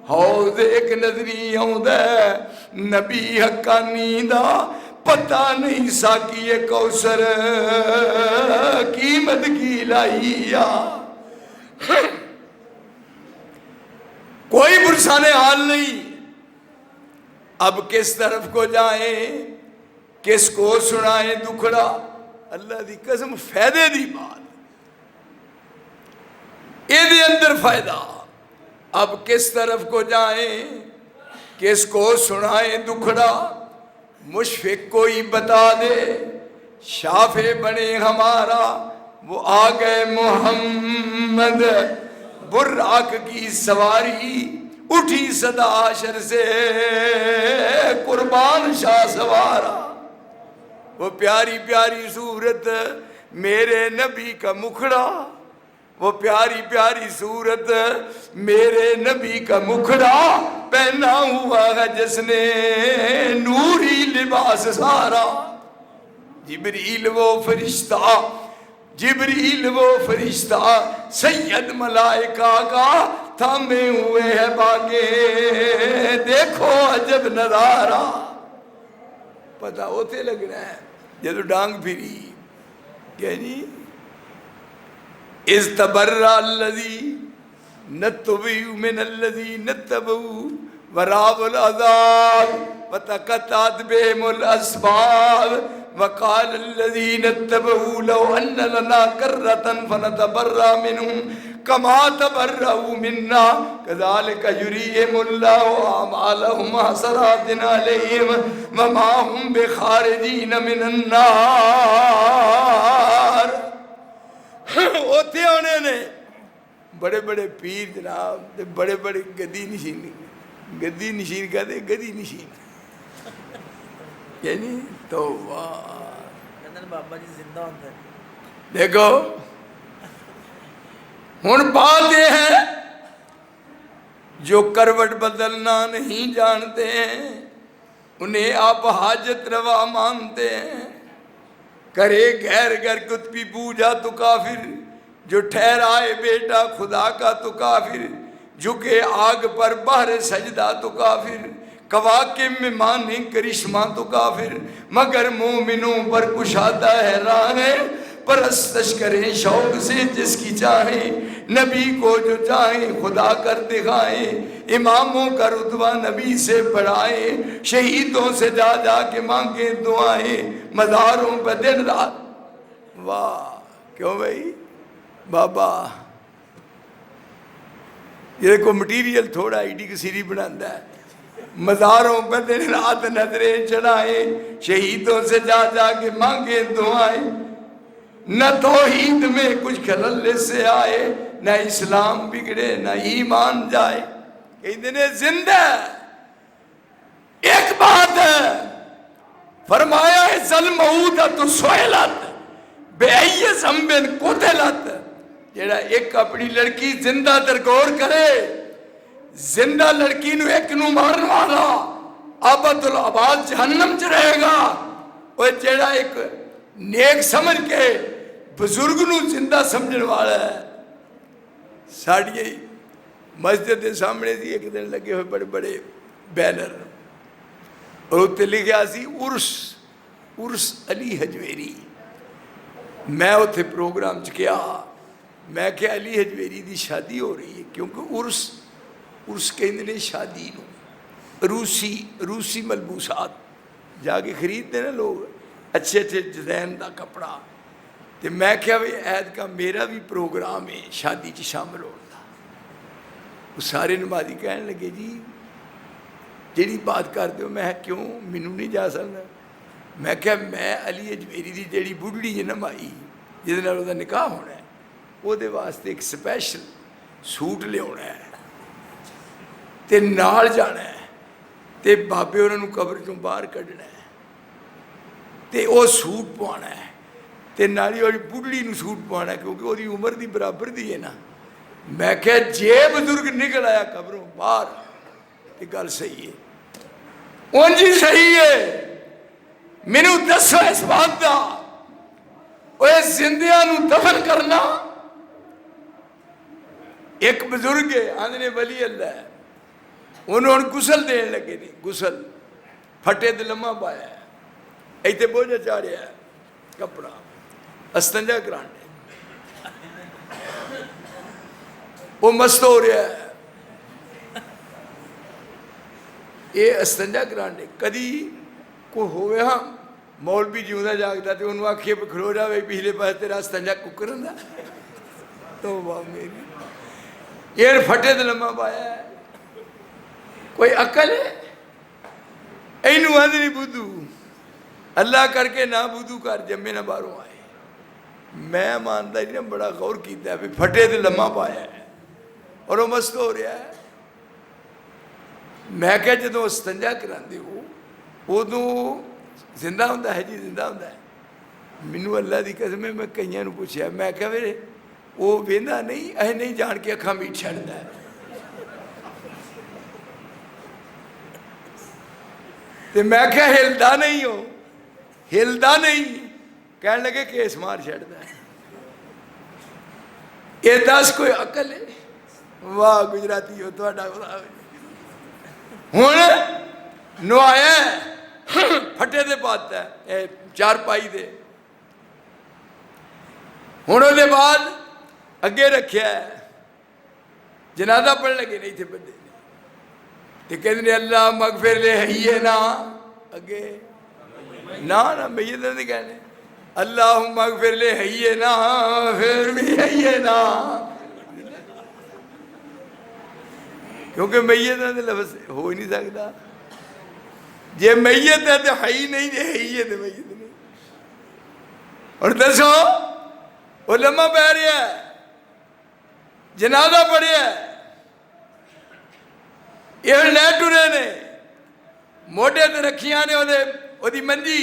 حوض ایک نظری آؤندا نبی حقانی دا پتہ نہیں ساکی کوثر قیمت کی لائیا. کوئی برسانے حال نہیں. اب کس طرف کو جائیں، کس کو سنائیں دکھڑا؟ اللہ دی قسم فائدے دی بات اے دے اندر فائدہ. اب کس طرف کو جائیں، کس کو سنائیں دکھڑا؟ مشفق کوئی بتا دے شافع بنے ہمارا. وہ آ گئے محمد براق کی سواری، اٹھی صدا عشر سے قربان شاہ سوارا. وہ پیاری پیاری صورت میرے نبی کا مکھڑا، وہ پیاری پیاری صورت میرے نبی کا مکھڑا پہنا ہوا ہے جس نے نوری لباس سارا. جبریل وہ فرشتہ، جبریل وہ فرشتہ سید ملائکہ کا تھامے ہوئے ہے باگے، دیکھو عجب نظارہ. پتہ ہوتے لگنا ہے جدو ڈانگ پھری کیا جی اِذْ تَبَرَّأَ الَّذِي نَتَّبَعُوا مِنَ الَّذِينَ اتَّبَعُوا وَرَأَوُا الْعَذَابَ وَتَقَطَّعَتْ بِهِمُ الْأَسْبَابُ وَقَالَ الَّذِينَ اتَّبَعُوا لَوْ أَنَّ لَنَا كَرَّةً فَنَتَبَرَّأَ مِنْهُمْ كَمَا تَبَرَّأُوا مِنَّا كَذَلِكَ يُرِيهِمُ اللَّهُ أَعْمَالَهُمْ حَسَرَاتٍ عَلَيْهِمْ وَمَا هُمْ بِخَارِجِينَ مِنَ النَّارِ. ہوتے ہونے نے بڑے بڑے پیر جناب بڑے بڑے گدی نشین، گدی نشین کہتے گدی نشین یعنی تو بابا جی زندہ ہوتا ہے. دیکھو ہن بات یہ ہے جو کروٹ بدلنا نہیں جانتے ہیں انہیں آپ حاجت روا مانتے ہیں. کرے غیر گھر کتبی پوجا تو کافر، جو ٹھہرائے بیٹا خدا کا تو کافر، جھکے آگ پر بہر سجدہ تو کافر، کواکب میں مانے کرشمہ تو کافر، مگر مومنوں پر کشادہ ہے راہیں، پرستش کریں شوق سے جس کی چاہیں، نبی کو جو چاہیں خدا کر دکھائیں، اماموں کا رتبہ نبی سے بڑھائیں، شہیدوں سے جا جا کے مانگیں دعائیں، مزاروں پہ دن رات. واہ کیوں بھائی بابا یہ کو مٹیریل تھوڑا ایڈی کی سیری بناندہ ہے. مزاروں پہ دن رات نظریں چڑھائیں، شہیدوں سے جا جا کے مانگیں دعائیں. نہ توحید میں کچھ خلل سے آئے، نہ اسلام بگڑے نہ ایمان جائے. کہتے ہیں زندہ ایک بات ہے، فرمایا ہے ظلمعودت سوئلت بے ای ذنب قتلت. جڑا ایک اپنی لڑکی زندہ درگور کرے، زندہ لڑکی نو ایک نو مارن والا ابد الاباد جہنم چ رہے گا۔ وہ جڑا ایک نیک سمجھ کے بزرگ نو زندہ سمجھن والا ہے۔ ساڑی مسجد کے سامنے سی ایک دن لگے ہوئے بڑے بڑے بینر، اور اتنے لکھا سی عرس علی حجویری۔ میں اتنے پروگرام کیا، میں کہ علی حجویری دی شادی ہو رہی ہے، کیونکہ عرس کہندے نے شادی نو، روسی ملبوسات جا کے خریدتے نا لوگ، اچھے اچھے ڈیزائن دا کپڑا۔ تو میں کیا بھئی عید کا میرا بھی پروگرام ہے شادی چ شامل ہوتا۔ وہ سارے نمازی کہنے لگے جی جیڑی بات کر دو، میں کیوں مینوں نہیں جا سکتا؟ میں کہا میں علی حجویری دی جیڑی بڑھڑی ہے نا مائی جس نال دا نکاح ہونا ہے، وہ دے واسطے ایک سپیشل سوٹ لے ہونا ہے تے نال جانا ہے، تے بابے انہوں قبر چوں باہر کڈنا ہے، تے وہ سوٹ پوانا ہے، تے نالی والی بڑھڑی نو سوٹ پوانا ہے، کیونکہ وہ دی عمر دی برابر دی ہے نا۔ میں کہا جے بزرگ نکل آیا قبروں باہر تے گل صحیح ہے، اون جی صحیح ہے۔ مینوں دسو اس بات دا، وہ زندیاں نو دفن کرنا۔ ایک بزرگ ہے آندھنے ولی اللہ ہے، انہوں نے غسل دین لگے نہیں، غسل پھٹے تے لمحہ پایا ہے، ایتے بوجھا چاڑیا ہے کپڑا، استنجا کرانے، وہ مست ہو رہا ہے، یہ استنجا کرانے۔ کدی کو ہوئے ہاں مولوی جیوندہ جاگتا تے انہوں آکھے پہ کھڑو جا پچھلے پاس تیرا استنجا ککرن دا توبہ میری، یہ پھٹے تے لمحہ پایا ہے، کوئی عقل ہے؟ اینو آدھنی بدھو اللہ کر کے نہ بدھو کر جمے نہ باروں آئے۔ میں مانتا ہی نا بڑا غور کیتا ہے، پھٹے تے لمحہ پایا ہے اور وہ مست ہو رہا ہے۔ میں کہا جدو استنجا کراندے ہو ادو زندہ ہوندہ ہے جی، زندہ ہوندہ ہے۔ مینوں اللہ دی قسم ہے، میں کئیاں نو پوچھیا، میں کہا ویرے وہ ویندا نہیں، اے نہیں جان کے اکھاں میٹ چھڑدا ہے۔ تے میں کہا ہلدا نہیں ہو، ہلدا نہیں، کہنے لگے کیس مار چھڑدا ہے۔ یہ دس کوئی عقل ہے؟ واہ گجراتی ہو تہاڈا خدا ہن نوایا پھٹے دے پاتا ہے چار پائی دے، ہن دے بعد اگے رکھیا ہے، جنازہ پڑھ لگے نہیں تھے بندے تے کہندے اللہ مغفر لے حیے نا، اگے نا میت نہیں کہنے اللہم مغفر لے حیے نا پھر بھی حیے نا، کیونکہ میت ہے تو لفظ ہو ہی نہیں سکتا، جے میت ہے تو حی نہیں، جے حی ہے تو میت نہیں۔ اور دسو وہ لمحہ پہ رہا ہے، جنازہ پڑھیا ہے، یہ لے ٹرے نے، موٹے تے رکھیاں نے وہ دی منجی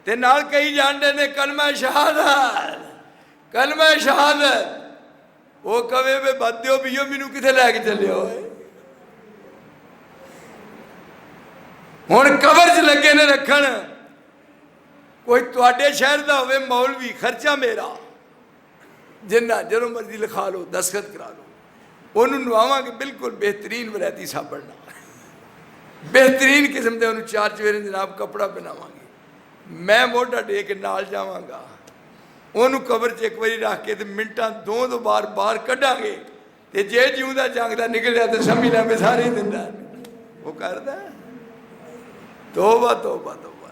تے نال کئی جانڈے نے کلمہ شہادت، کلمہ شہادت۔ وہ کہے بے بات دیو بھی مینوں کتے لے کے چلے ہوئے، ہن قبر چ لگے نے رکھن، کوئی تواڈے شہر دا ہوئے مولوی، خرچہ میرا، جنہ جدوں مرضی لکھا لو، دستخط کرا لو، انہوں نواواں کہ بالکل بہترین ورائٹی ساپڑنا، بہترین قسم دے انہوں چار چویرے جناب کپڑا پہناواں گے، میں موٹا ڈے کے نال جاواں گا، انہوں قبر چ ایک باری رکھ کے تے منٹاں دو بار باہر کڈاں گے، تے جے جیوندا جانگدا نکل جائے تے سمجھ لے میں سارے دندا وہ کردا ہے۔ توبہ توبہ توبہ،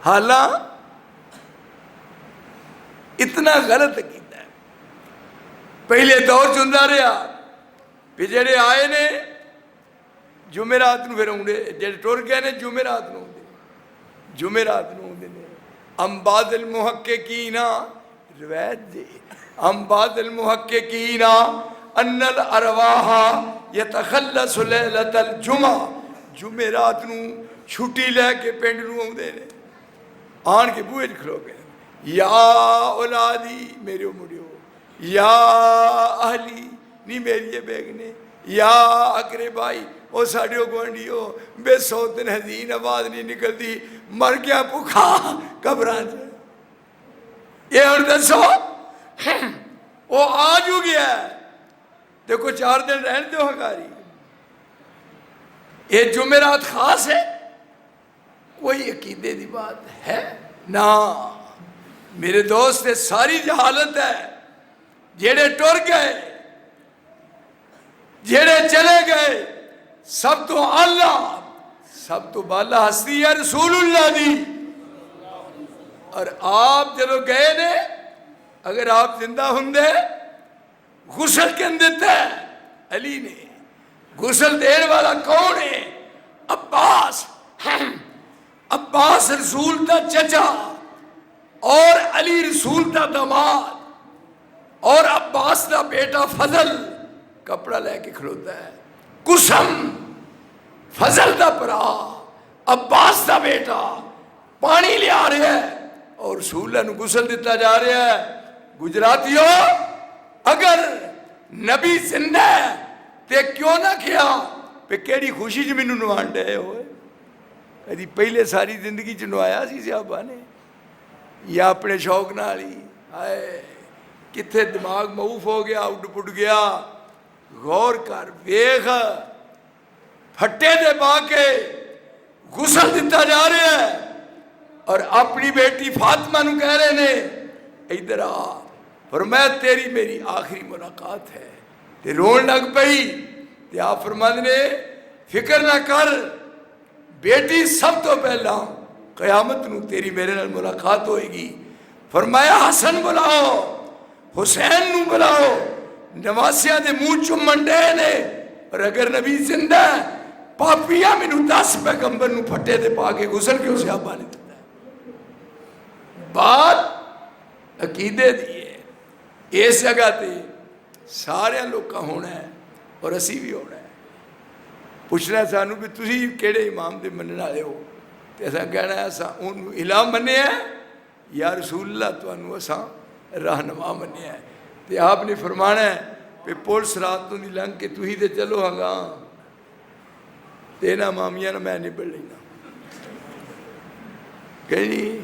حالاں اتنا غلط کیتا ہے۔ پہلے دور چندہ رہا، پھر جڑے آئے نے جمعرات نو، پھر اونڈے جڑے ٹر گئے نے جمعرات نو، جمعرات نو نے ام بعض المحققین روایت دے، ام بعض المحققین ان الارواح یتخلص لیلۃ الجمعہ، جمعرات نو چھٹی لے کے پنڈ نو آؤندے نے، آن کے بوئے کھلو گئے، یا اولادی میرے مڑیو، یا اہلی نہیں میری بیگنے، یا اقربائی وہ ساڑیوں گوانڈیوں بے سوتن حزین آواز نہیں نکلتی، مر گیا بھوکا قبراں چ یہ ہن دسو وہ آج ہو گیا ہے، دیکھو 4 دن رہن دو ہنگاری، یہ جمعرات خاص ہے، کوئی عقیدے دی بات ہے نا میرے دوست، یہ ساری جہالت ہے، جیڑے ٹر گئے جیڑے چلے گئے سب تو اللہ سب تو بالا ہستی ہے رسول اللہ دی، اور آپ جدو گئے نے اگر آپ زندہ ہوں دے غسل کن دیتا ہے علی نے، غسل دین والا کون ہے؟ عباس، عباس رسول دا چچا اور علی رسول دا داماد، اور عباس دا بیٹا فضل کپڑا لے کے کھلوتا ہے، قسم فضل دا پرا عباس دا بیٹا پانی لے آ رہا ہے اور رسول اللہ نو غسل دیتا جا رہا ہے۔ گجراتیوں اگر نبی زندہ ہے تے کیوں نہ کیا پہ کیڑی خوشی جو مینوں نوان ڈے ہوئے، کدی پہلے ساری زندگی چ نوایا سی صحابہ نے یا اپنے شوق نال ہی؟ ہائے کتھے دماغ معوف ہو گیا، اڈ پڈ گیا۔ غور کر ویخ پھٹے دے پا کے غسل دیتا جا رہا ہے اور اپنی بیٹی فاطمہ نو کہہ رہے نے ادھر آ، فرمایا تیری میری آخری ملاقات ہے، تے رون لگ پئی، تے آپ فرماتے نے فکر نہ کر بیٹی سب تو پہلا قیامت نو تیری میرے نال ملاقات ہوئے گی۔ فرمایا حسن بلاؤ، حسین نو بلاؤ، نواسیاں دے منہ چومن ڈے نے، اور اگر نبی زندہ ہے پاپیاں مینو 10 پیغمبر نو پھٹے دے پا کے غسل کیوں صحابہ نے دیتا ہے؟ بات عقیدے دی ہے، اس جگہ تے سارے لوگ کا ہونا ہے اور اسی بھی ہونا ہے۔ پوچھنا سانو بھی تسی کیڑے امام دے منن والے ہو، تے اساں کہنا ہے اساں اونوں الہ منیا ہے یا رسول اللہ تانوں اساں رہنما منیا ہے۔ تے آپ نے فرمانا ہے کہ پولیس رات تو نہیں لنگ کے تو ہی تے چلو ہنگاں تے نہ مامیاں نہ میں نبڑ لینا کہ نہیں۔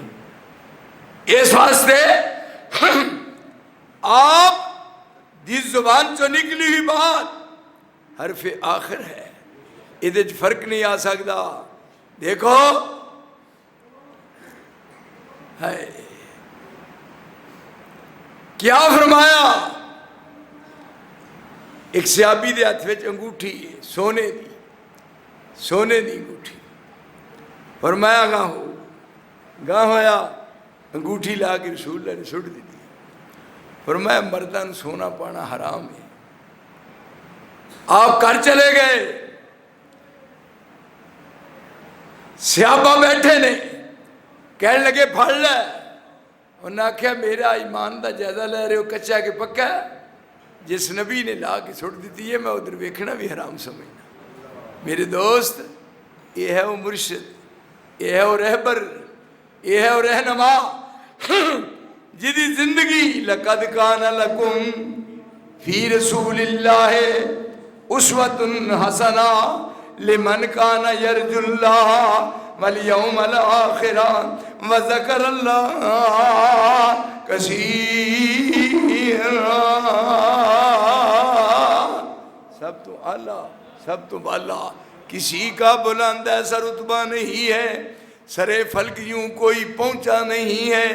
اس واسطے آپ جس زبان چو نکلی ہوئی بات حرف آخر ہے، ادھے فرق نہیں آ سکتا۔ دیکھو ہے کیا فرمایا، ایک صحابی دے ہاتھ وچ انگوٹھی ہے سونے دی انگوٹھی، فرمایا گاہ ہویا انگوٹھی لا کے رسول اللہ نے سٹ دی، فرمایا مردان سونا پانا حرام ہے۔ آپ گھر چلے گئے، صحابہ بیٹھے نے کہنے لگے پھڑ لے، انہوں نے آکھیا میرا ایمان دا جائزہ لے رہے ہو کچا کہ پکا ہے، جس نبی نے لا کے سٹ دیتی ہے میں ادھر ویکھنا بھی حرام سمجھنا۔ میرے دوست یہ ہے وہ مرشد، یہ ہے وہ رہبر، یہ ہے وہ رہنما جدی زندگی لقد کان لکم فی رسول اللہ اسوۃ حسنہ لمن کان یرجو اللہ والیوم الآخر وذکر اللہ کثیرا۔ سب تو اعلیٰ سب تو بالا، کسی کا بلند ایسا رتبہ نہیں ہے، سرے فلک یوں کوئی پہنچا نہیں ہے،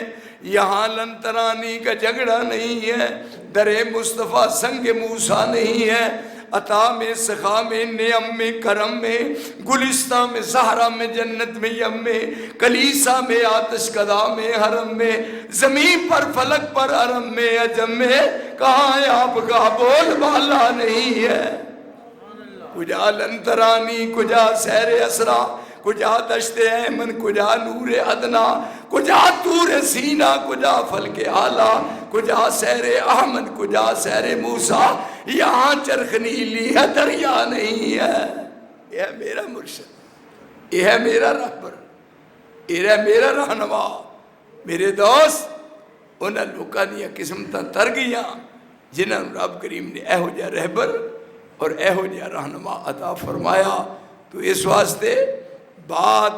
یہاں لن ترانی کا جھگڑا نہیں ہے، درے مصطفیٰ سنگ موسیٰ نہیں ہے، عطا میں سخا میں نعم میں کرم میں، گلستہ میں زہرہ میں جنت میں یم میں، کلیسا میں آتش کدا میں حرم میں، زمین پر فلک پر عرم میں عجم میں، کہاں آپ کا بول بالا نہیں ہے۔ کجا لنترانی کجا سیر اسرا، کجا دشت ایمن، کجا نور ادنا، کجا تور سینہ، کجا فلک اعلیٰ، کجا سیر احمد، کجا سیر موسیٰ، یہاں چرخ نیلی ہے دریا نہیں ہے۔ یہ ہے میرا مرشد، یہ ہے میرا رہبر، یہ ہے میرا رہنما۔ میرے دوست انہاں لوکاں دیاں قسمتاں تر گئیاں، جنہوں رب کریم نے ایہو جہا رہبر اور ایہو جہا رہنما عطا فرمایا۔ تو اس واسطے بات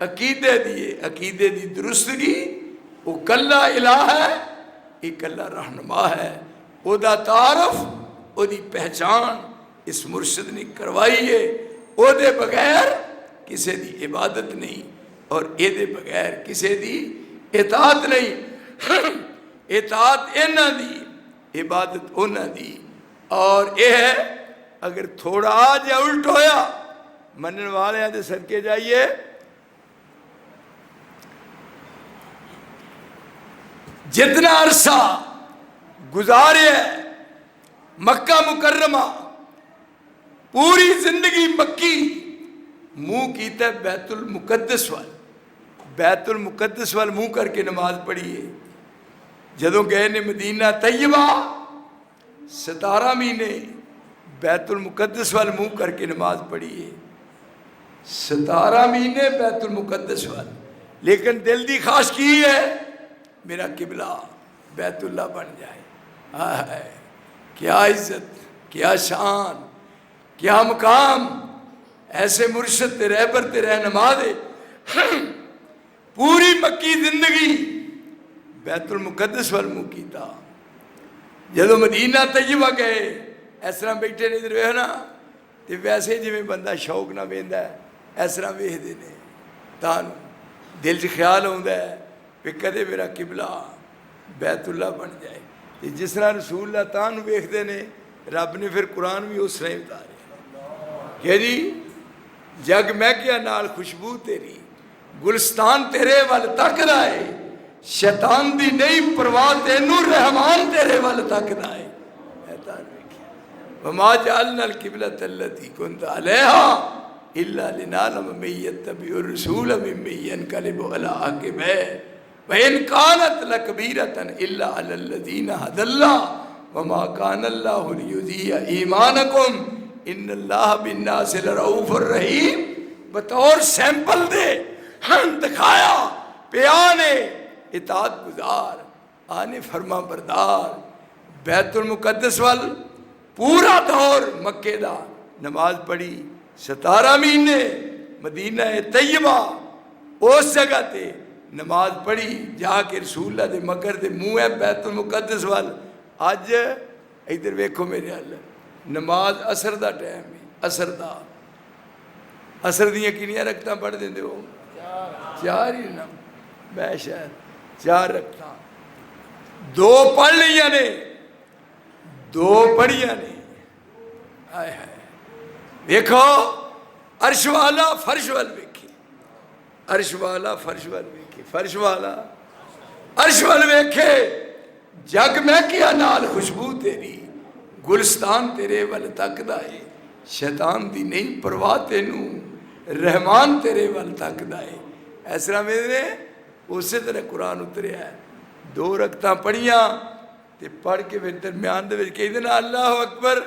عقیدے دی درستگی، وہ کلا الہ ہے، یہ کلا رہنما ہے، او دا تعارف، او دی پہچان اس مرشد نے کروائی ہے۔ او دے بغیر کسے دی عبادت نہیں اور اے دے بغیر کسے دی اطاعت نہیں۔ اطاعت انہاں دی، عبادت انہاں دی، اور اے ہے اگر تھوڑا آج یا الٹ ہویا منن والے ہیں دے صدقے جائیے۔ جتنا عرصہ گزارے مکہ مکرمہ، پوری زندگی مکی، منہ کیتا ہے بیت المقدس وال، بیت المقدس وال منہ کر کے نماز پڑھی ہے۔ جدوں گئے نے مدینہ طیبہ، 17 مہینے بیت المقدس وال منہ کر کے نماز پڑھی ہے، 17 مہینے بیت المقدس وال، لیکن دل دی خواہش کی ہے میرا قبلہ بیت اللہ بن جائے۔ آئے کیا عزت، کیا شان، کیا مقام، ایسے مرشد تے رہبر تے رہنما دے پوری مکی زندگی بیت المقدس وال منہ کیتا۔ جدو مدینہ طیبہ گئے اس طرح بیٹھے نے ادھر نا، تے ویسے جی میں بندہ شوق نہ ویندا ہے اس طرح ویکھدے نے، تانوں دل چ خیال ہوندا ہے کہ کدے میرا قبلہ بیت اللہ بن جائے۔ تے جس طرح رسول اللہ تانوں ویکھدے نے، رب نے پھر قرآن بھی اس طرح اتارے کہ جی جگ میں کیا نال خوشبو تیری، گلستان تیرے وال تکدا ہے، شیطان دی نہیں پرواہ تینوں، رحمان تیرے وال تکدا ہے۔ وما جعلنا القبلة التي كنت عليها إلا لنعلم من يتبع الرسول ممن ينقلب على عقبيه وإن كانت لكبيرة إلا على الذين هدى الله وما كان الله ليضيع إيمانكم إن الله بالناس لرؤوف رحيم۔ بطور سیمپل دے دکھایا پیانے اطاعت گزار، آنے فرما بردار، بیت المقدس وال پورا دور مکے دا نماز پڑھی، 17 مہینے مدینہ طیبہ اس جگہ تے نماز پڑھی، جا کے رسول اللہ دے مگر دے منہ ہے بیت المقدس وال۔ اج ادھر ویکھو میرے حال، نماز اثر دا ٹائم ہے، اثر دا، اثر دیاں کنیاں رکھتاں پڑھ دیندے ہو؟ 4 ہی نا، بے شہر 4 رکھتاں، 2 پڑھ لیاں نے، 2 پڑھیاں نے۔ آئے ہائے ویکھو عرش والا فرش وال ویکھے، عرش والا فرش وال ویکھے، فرش والا عرش وال ویکھے، جگ میں کیا نال خوشبو تیری، گلستان تیرے وال تکدا ہے، شیطان دی نہیں پرواہ تینوں، رحمان تیرے وال تکدا ہے۔ اس طرح میرے اسی طرح قرآن اتریا ہے، 2 رکعتاں پڑھیاں تے پڑھ کے پھر درمیان دے وچ کہہ دینا اللہ اکبر،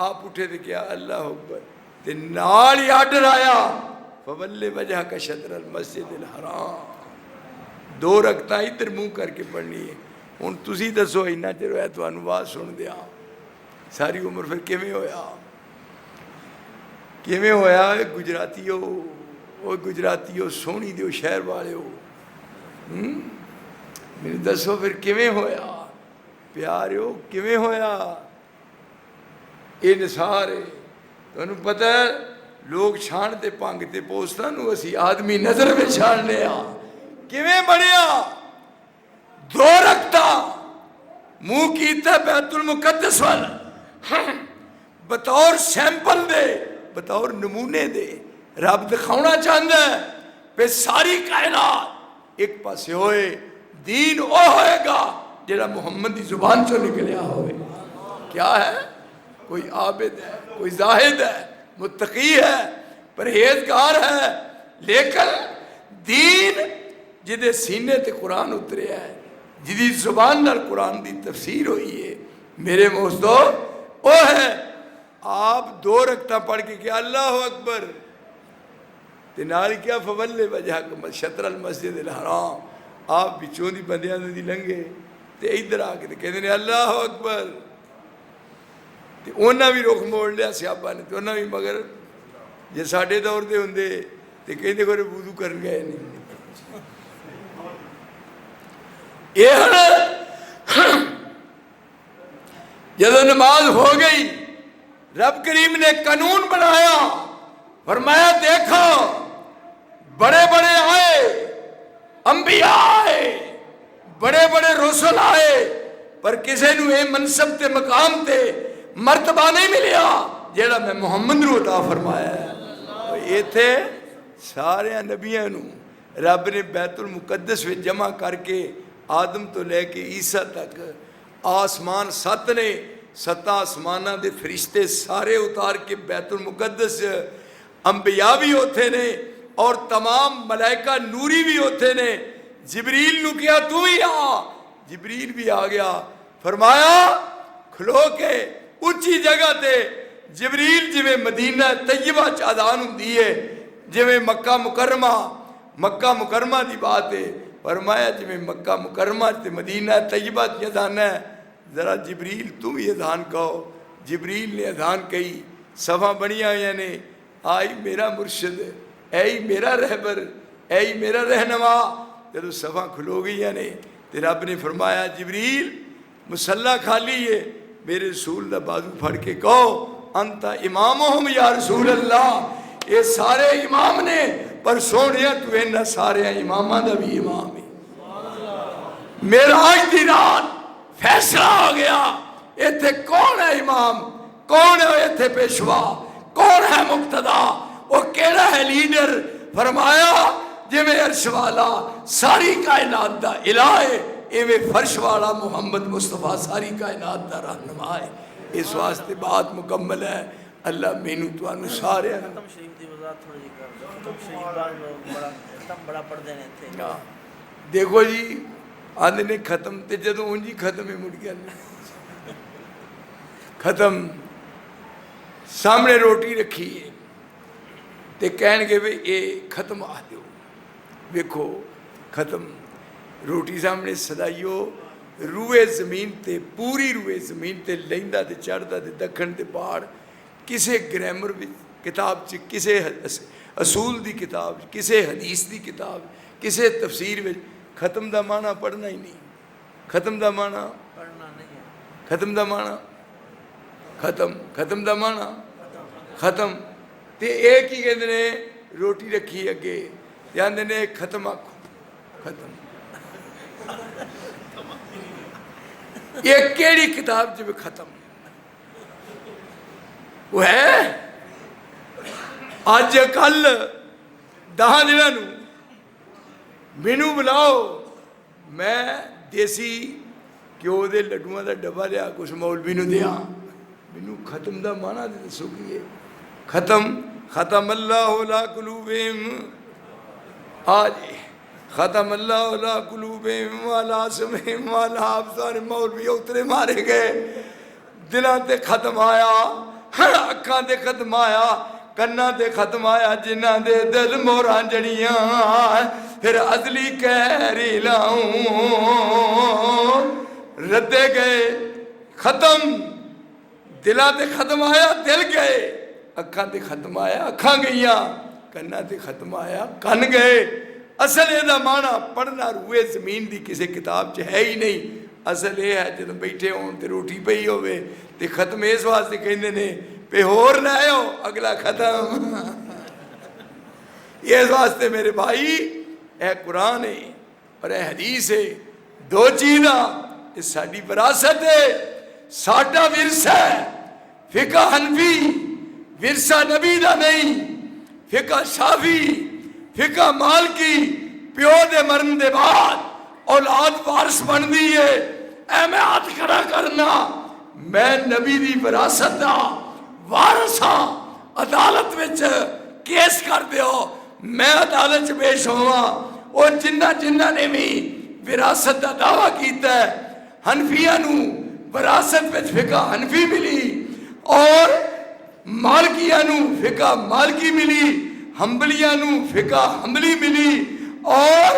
آپ اٹھے تے کیا اللہ اکبر، تے نال ہی آڈر آیا فولی وجہک شطر المسجد الحرام، 2 رکعتاں ادھر منہ کر کے پڑھنی ہے۔ ہن تسی دسو اینا چر ہویا تانوں آواز سن دیا، ساری عمر پھر کیویں ہویا، کیویں ہویا؟ گجراتیو، او گجراتیو سونی دیو شہر والے ہو، میرے دسو پھر کیویں ہویا پیاریو، کیویں ہویا؟ یہ نثار ہے، تمہیں پتہ ہے لوگ چھانتے پانگتے پوسٹاں نو، اسی آدمی نظر میں چھان لیا، کیویں بڑھیا؟ 2 رکعتاں منہ کیتا بیت المقدس وال، بطور سیمپل دے، بطور نمونے دے، رب دکھاؤنا چاہتا ہے پہ ساری کائنات ایک پاسے ہوئے، دین او ہوئے گا جڑا محمد دی زبان چو نکلیا ہوئے۔ کیا ہے؟ کوئی عابد ہے، کوئی زاہد ہے، متقی ہے، پرہیزگار ہے، لیکن دین جدے سینے تے قرآن اتریا ہے، جدی زبان نال قرآن دی تفسیر ہوئی ہے، میرے موسدو وہ ہے۔ آپ 2 رکعتاں پڑھ کے کیا اللہ اکبر، تے نال کیا فولی وجہک شطر المسجد الحرام، آپ بچوں دی بندیاں دی لنگے تے ادھر آ کے کہتے ہیں اللہ اکبر، ਤੇ ਉਹਨਾਂ ਵੀ ਰੁਖ ਮੋੜ ਲਿਆ ਸਿਆਬਾ ਨੇ, ਤੇ ਉਹਨਾਂ ਵੀ ਮਗਰ ਜੇ ਸਾਡੇ ਦੌਰ ਦੇ ਹੁੰਦੇ ਤੇ ਕਹਿੰਦੇ ਕੋਰੇ ਵੁਜ਼ੂ ਕਰਨ ਗਏ ਨਹੀਂ। ਇਹ ਹੁਣ ਜਦੋਂ ਨਮਾਜ਼ ਹੋ ਗਈ رب کریم نے قانون بنایا، فرمایا دیکھو بڑے بڑے آئے، انبیاء آئے، بڑے بڑے رسول آئے، پر کسی نو اے منصب تے مقام تے مرتبہ نہیں ملیا جیڑا میں محمد نو عطا فرمایا ہے۔ یہ تھے سارے نبیاں نو رب نے بیت المقدس میں جمع کر کے آدم تو لے کے عیسیٰ تک آسمان 7 نے 7 آسمانہ دے فرشتے سارے اتار کے بیت المقدس، انبیاء بھی ہوتے نے اور تمام ملائکہ نوری بھی ہوتے نے۔ جبریل نو کیا تو ہی آ، جبریل بھی آ گیا، فرمایا کھلو کے اونچی جگہ تے جبریل جویں مدینہ طیبہ اذان ہوندی ہے، جویں مکہ مکرمہ دی بات ہے، فرمایا جویں مکہ مکرمہ تے مدینہ طیبہ دی اذان ہے، ذرا جبریل تم ہی اذان کہو۔ جبریل نے اذان کہی، صفاں بنیاں ہوئے نے، آئی میرا مرشد، اے میرا رہبر، اے میرا رہنما۔ جب صفاں کھلو گئی نے تو رب نے فرمایا جبریل مصلی خالی ہے، میرے رسول دا بازو پھڑ کے کہو انت امامہم یا رسول اللہ، یہ سارے امام نے پر سونیا تو انہا سارے امامہ دا بھی امام ہے۔ معراج دی رات فیصلہ ہو گیا، ایتھے کون ہے امام، کون ہے ایتھے پیشوا، کون ہے مقتدا، وہ کیڑا ہے لیڈر۔ فرمایا جی میں عرش والا ساری کائنات دا الہ ہے، ایویں فرش والا محمد مصطفیٰ ساری کائنات دا رہنما ہے۔ اس واسطے بات مکمل ہے۔ اللہ مینو تو انو سارے ہیں ختم شریف دی وضاحت تھوڑی جی کر دو، ختم شریف بعد بڑا پڑھ دینے تھے۔ دیکھو جی آدھے نے ختم تے جدو انجی ختم ہی مڑ گیا، ختم سامنے روٹی رکھی ہے تے کہن گے بھی اے ختم آ دیو، دیکھو ختم روٹی سامنے سدائیو، روئے زمین تے پوری روئے زمین تے لیندہ تے چڑھدہ تے دکھن تے پہاڑ، کسے گرامر کتاب چ، کسے اصول دی کتاب، کسے حدیث دی کتاب، کسے تفسیر میں ختم دا معنی پڑھنا ہی نہیں۔ ختم دا معنی پڑھنا نہیں ہے، ختم دا معنی ختم دا معنی ختم تے ایک ہی کہندے نے روٹی رکھی اگے جاندے نے ختم آکھو، ختم یہ کیڑی کتاب جو ختم وہ ہے آج کل 10 دنوں مینو بلاؤ، میں دیسی کیوں دے لڈوਆਂ دا ڈبا لیا کچھ مولوی نو دیا، مینو ختم دا معنی دے دسو کی ہے۔ ختم اللہ علی قلوبہم، آج ختم اللہ علی قلوبہم وعلی سمعہم وعلی ابصارہم، مولوی اترے مارے گئے، دلاں تے ختم آیا، اکھاں تے ختم آیا، کناں تے ختم آیا، جنہاں دے دل موراں جڑیاں پھر عدلی کہری لاؤں ردے گئے۔ ختم دلاں تے ختم آیا، دل گئے، اکھاں تے ختم آیا، اکھاں گئیاں، کناں تے ختم آیا، کن گئے۔ اصل یہ دا معنی پڑھنا روئے زمین دی کسی کتاب چ ہے ہی نہیں۔ اصل یہ ہے جب بیٹھے ہون تے روٹی پئی ہوئے تے ختم اس واسطے کہندے نے پہ ہور لے آؤ اگلا ختم۔ اس واسطے میرے بھائی اے قرآن ہے اور اے حدیث ہے، دو چیزاں یہ ساری وراثت ہے، ساڈا ورثہ ہے۔ فقہ حنفی ورثہ نبی دا نہیں، فقہ شافعی، فقہ مالکی پیو دے مرن دے بعد اولاد وارث بن دی ہے۔ اے میں ہاتھ کھڑا کرنا، میں نبی دی وراثت دا وارث ہاں، عدالت وچ کیس کر دیو، میں عدالت چ پیش ہوا۔ اور جنہ نے بھی وراثت دا دعویٰ کیتا ہے، حنفیہ نو وراثت وچ فقہ حنفی ملی اور مالکیہ نو فقہ مالکی ملی، حنبلیہ نو فقہ حنبلی ملی، اور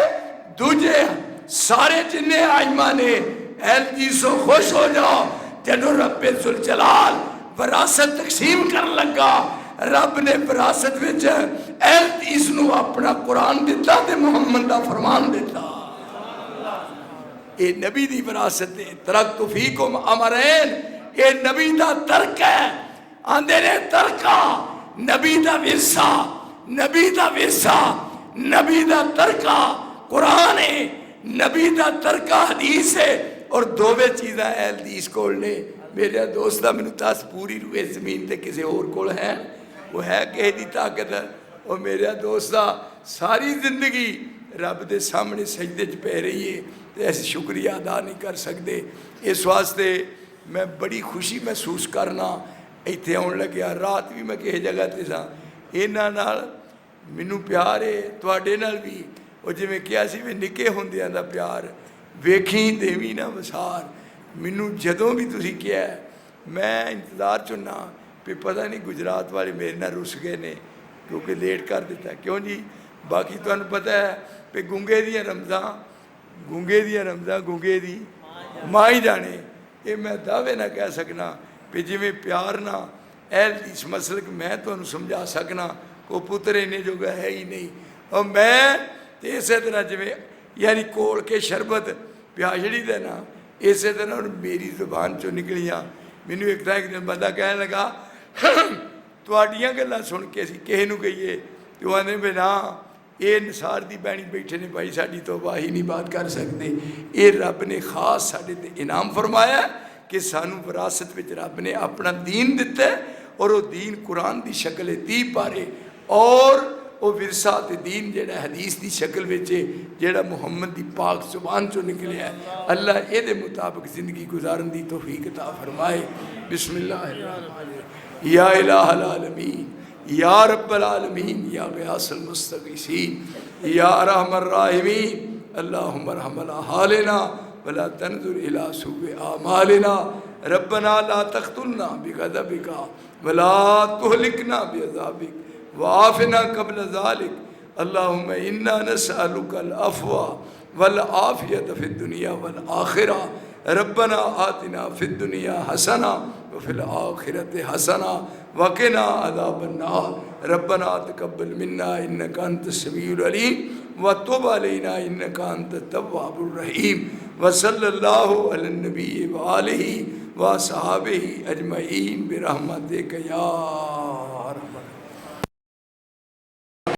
دوجے سارے جنہیں آئمہ نے اہل جیسو خوش ہو جاؤ جنہوں رب ذوالجلال وراثت تقسیم کر لگا رب نے وراثت وچ اہل اس نو اپنا قرآن دیتا تے محمد دا فرمان دیتا اے نبی دی وراثت ہے ترکت فیکم امرین اے نبی دا ترک ہے آندے نے ترکہ نبی دا ورثہ نبی دا ورثہ نبی دا ترکہ قرآن ہے نبی دا ترکہ حدیث ہے اور دووے چیزاں اہل حدیث کول نے میرے دوستہ میں تاس پوری روئے زمین تے کسی اور کول ہیں وہ ہے کہ دی طاقت ہے اور میرے دوستہ ساری زندگی رب دے سامنے سجدے چ پہ رہی ہے تو ایسی شکریہ ادا نہیں کر سکتے اس واسطے میں بڑی خوشی محسوس کرنا ایتھے آن لگیا رات بھی میں کہے جگہ تے ساں اینا نال مینوں پیار ہے تواڈے نال بھی اور جی میں کیا سی میں نکے ہوندیاں دا پیار ویکھیں دیویں نہ وسار مینوں جدوں بھی تسی کیا ہے میں انتظار چنا پہ پتہ نہیں گجرات والے میرے نہ رس گئے نے کیونکہ لیٹ کر دیتا ہے کیوں جی باقی تو انہوں پتہ ہے پہ گنگے دیاں رمضان گنگے دی ماں ہی جانے یہ میں دعوے نہ کہہ سکنا پہ جی میں پیار نہ اہل اس مسلک میں تو انہوں سمجھا سکنا کو پتر انہیں جو ہے ہی نہیں اور میں اسی طرح جی میں یعنی کول کے شربت پیاشڑی دینا اسی طرح میری زبان چو نکلیاں مینوں ایک دن بندہ کہنے لگا تواڈیاں گلاں سن کے اسی کہے نوں کہیے تو آندے بھی نا اے نثار دی بہنی بیٹھے نے بھائی ساڈی تو واہی نہیں بات کر سکتے اے رب نے خاص ساڈے تے انعام فرمایا کہ سانو وراثت وچ رب نے اپنا دین دیتا ہے اور وہ دین قرآن دی شکل ہے 30 پارے اور وہ ورثہ تے دین جڑا حدیث دی شکل وچ جڑا محمد دی پاک زبان چوں نکلیا ہے اللہ اے دے مطابق زندگی گزارن دی توفیق عطا فرمائے بسم اللہ الرحمن الرحیم یا الہ العالمین یا رب العالمین یا غیاث المستغیثین یا ارحم الراحمین اللہم ارحم حالنا ولا تنظر الى سوء اعمالنا ربنا لا تقتلنا بغضبك ولا تهلكنا بعذابك وعافنا قبل ذلك اللهم انا نسألك العفو والعافية في الدنيا والآخرة ربنا آتنا في الدنيا حسنة وفي الآخرة حسنة وقنا عذاب النار ربنا تقبل منا إنك أنت السميع العليم وتب علينا إنك أنت التواب الرحيم وصلى الله على النبي وآله وصحابه أجمعين برحمتك يا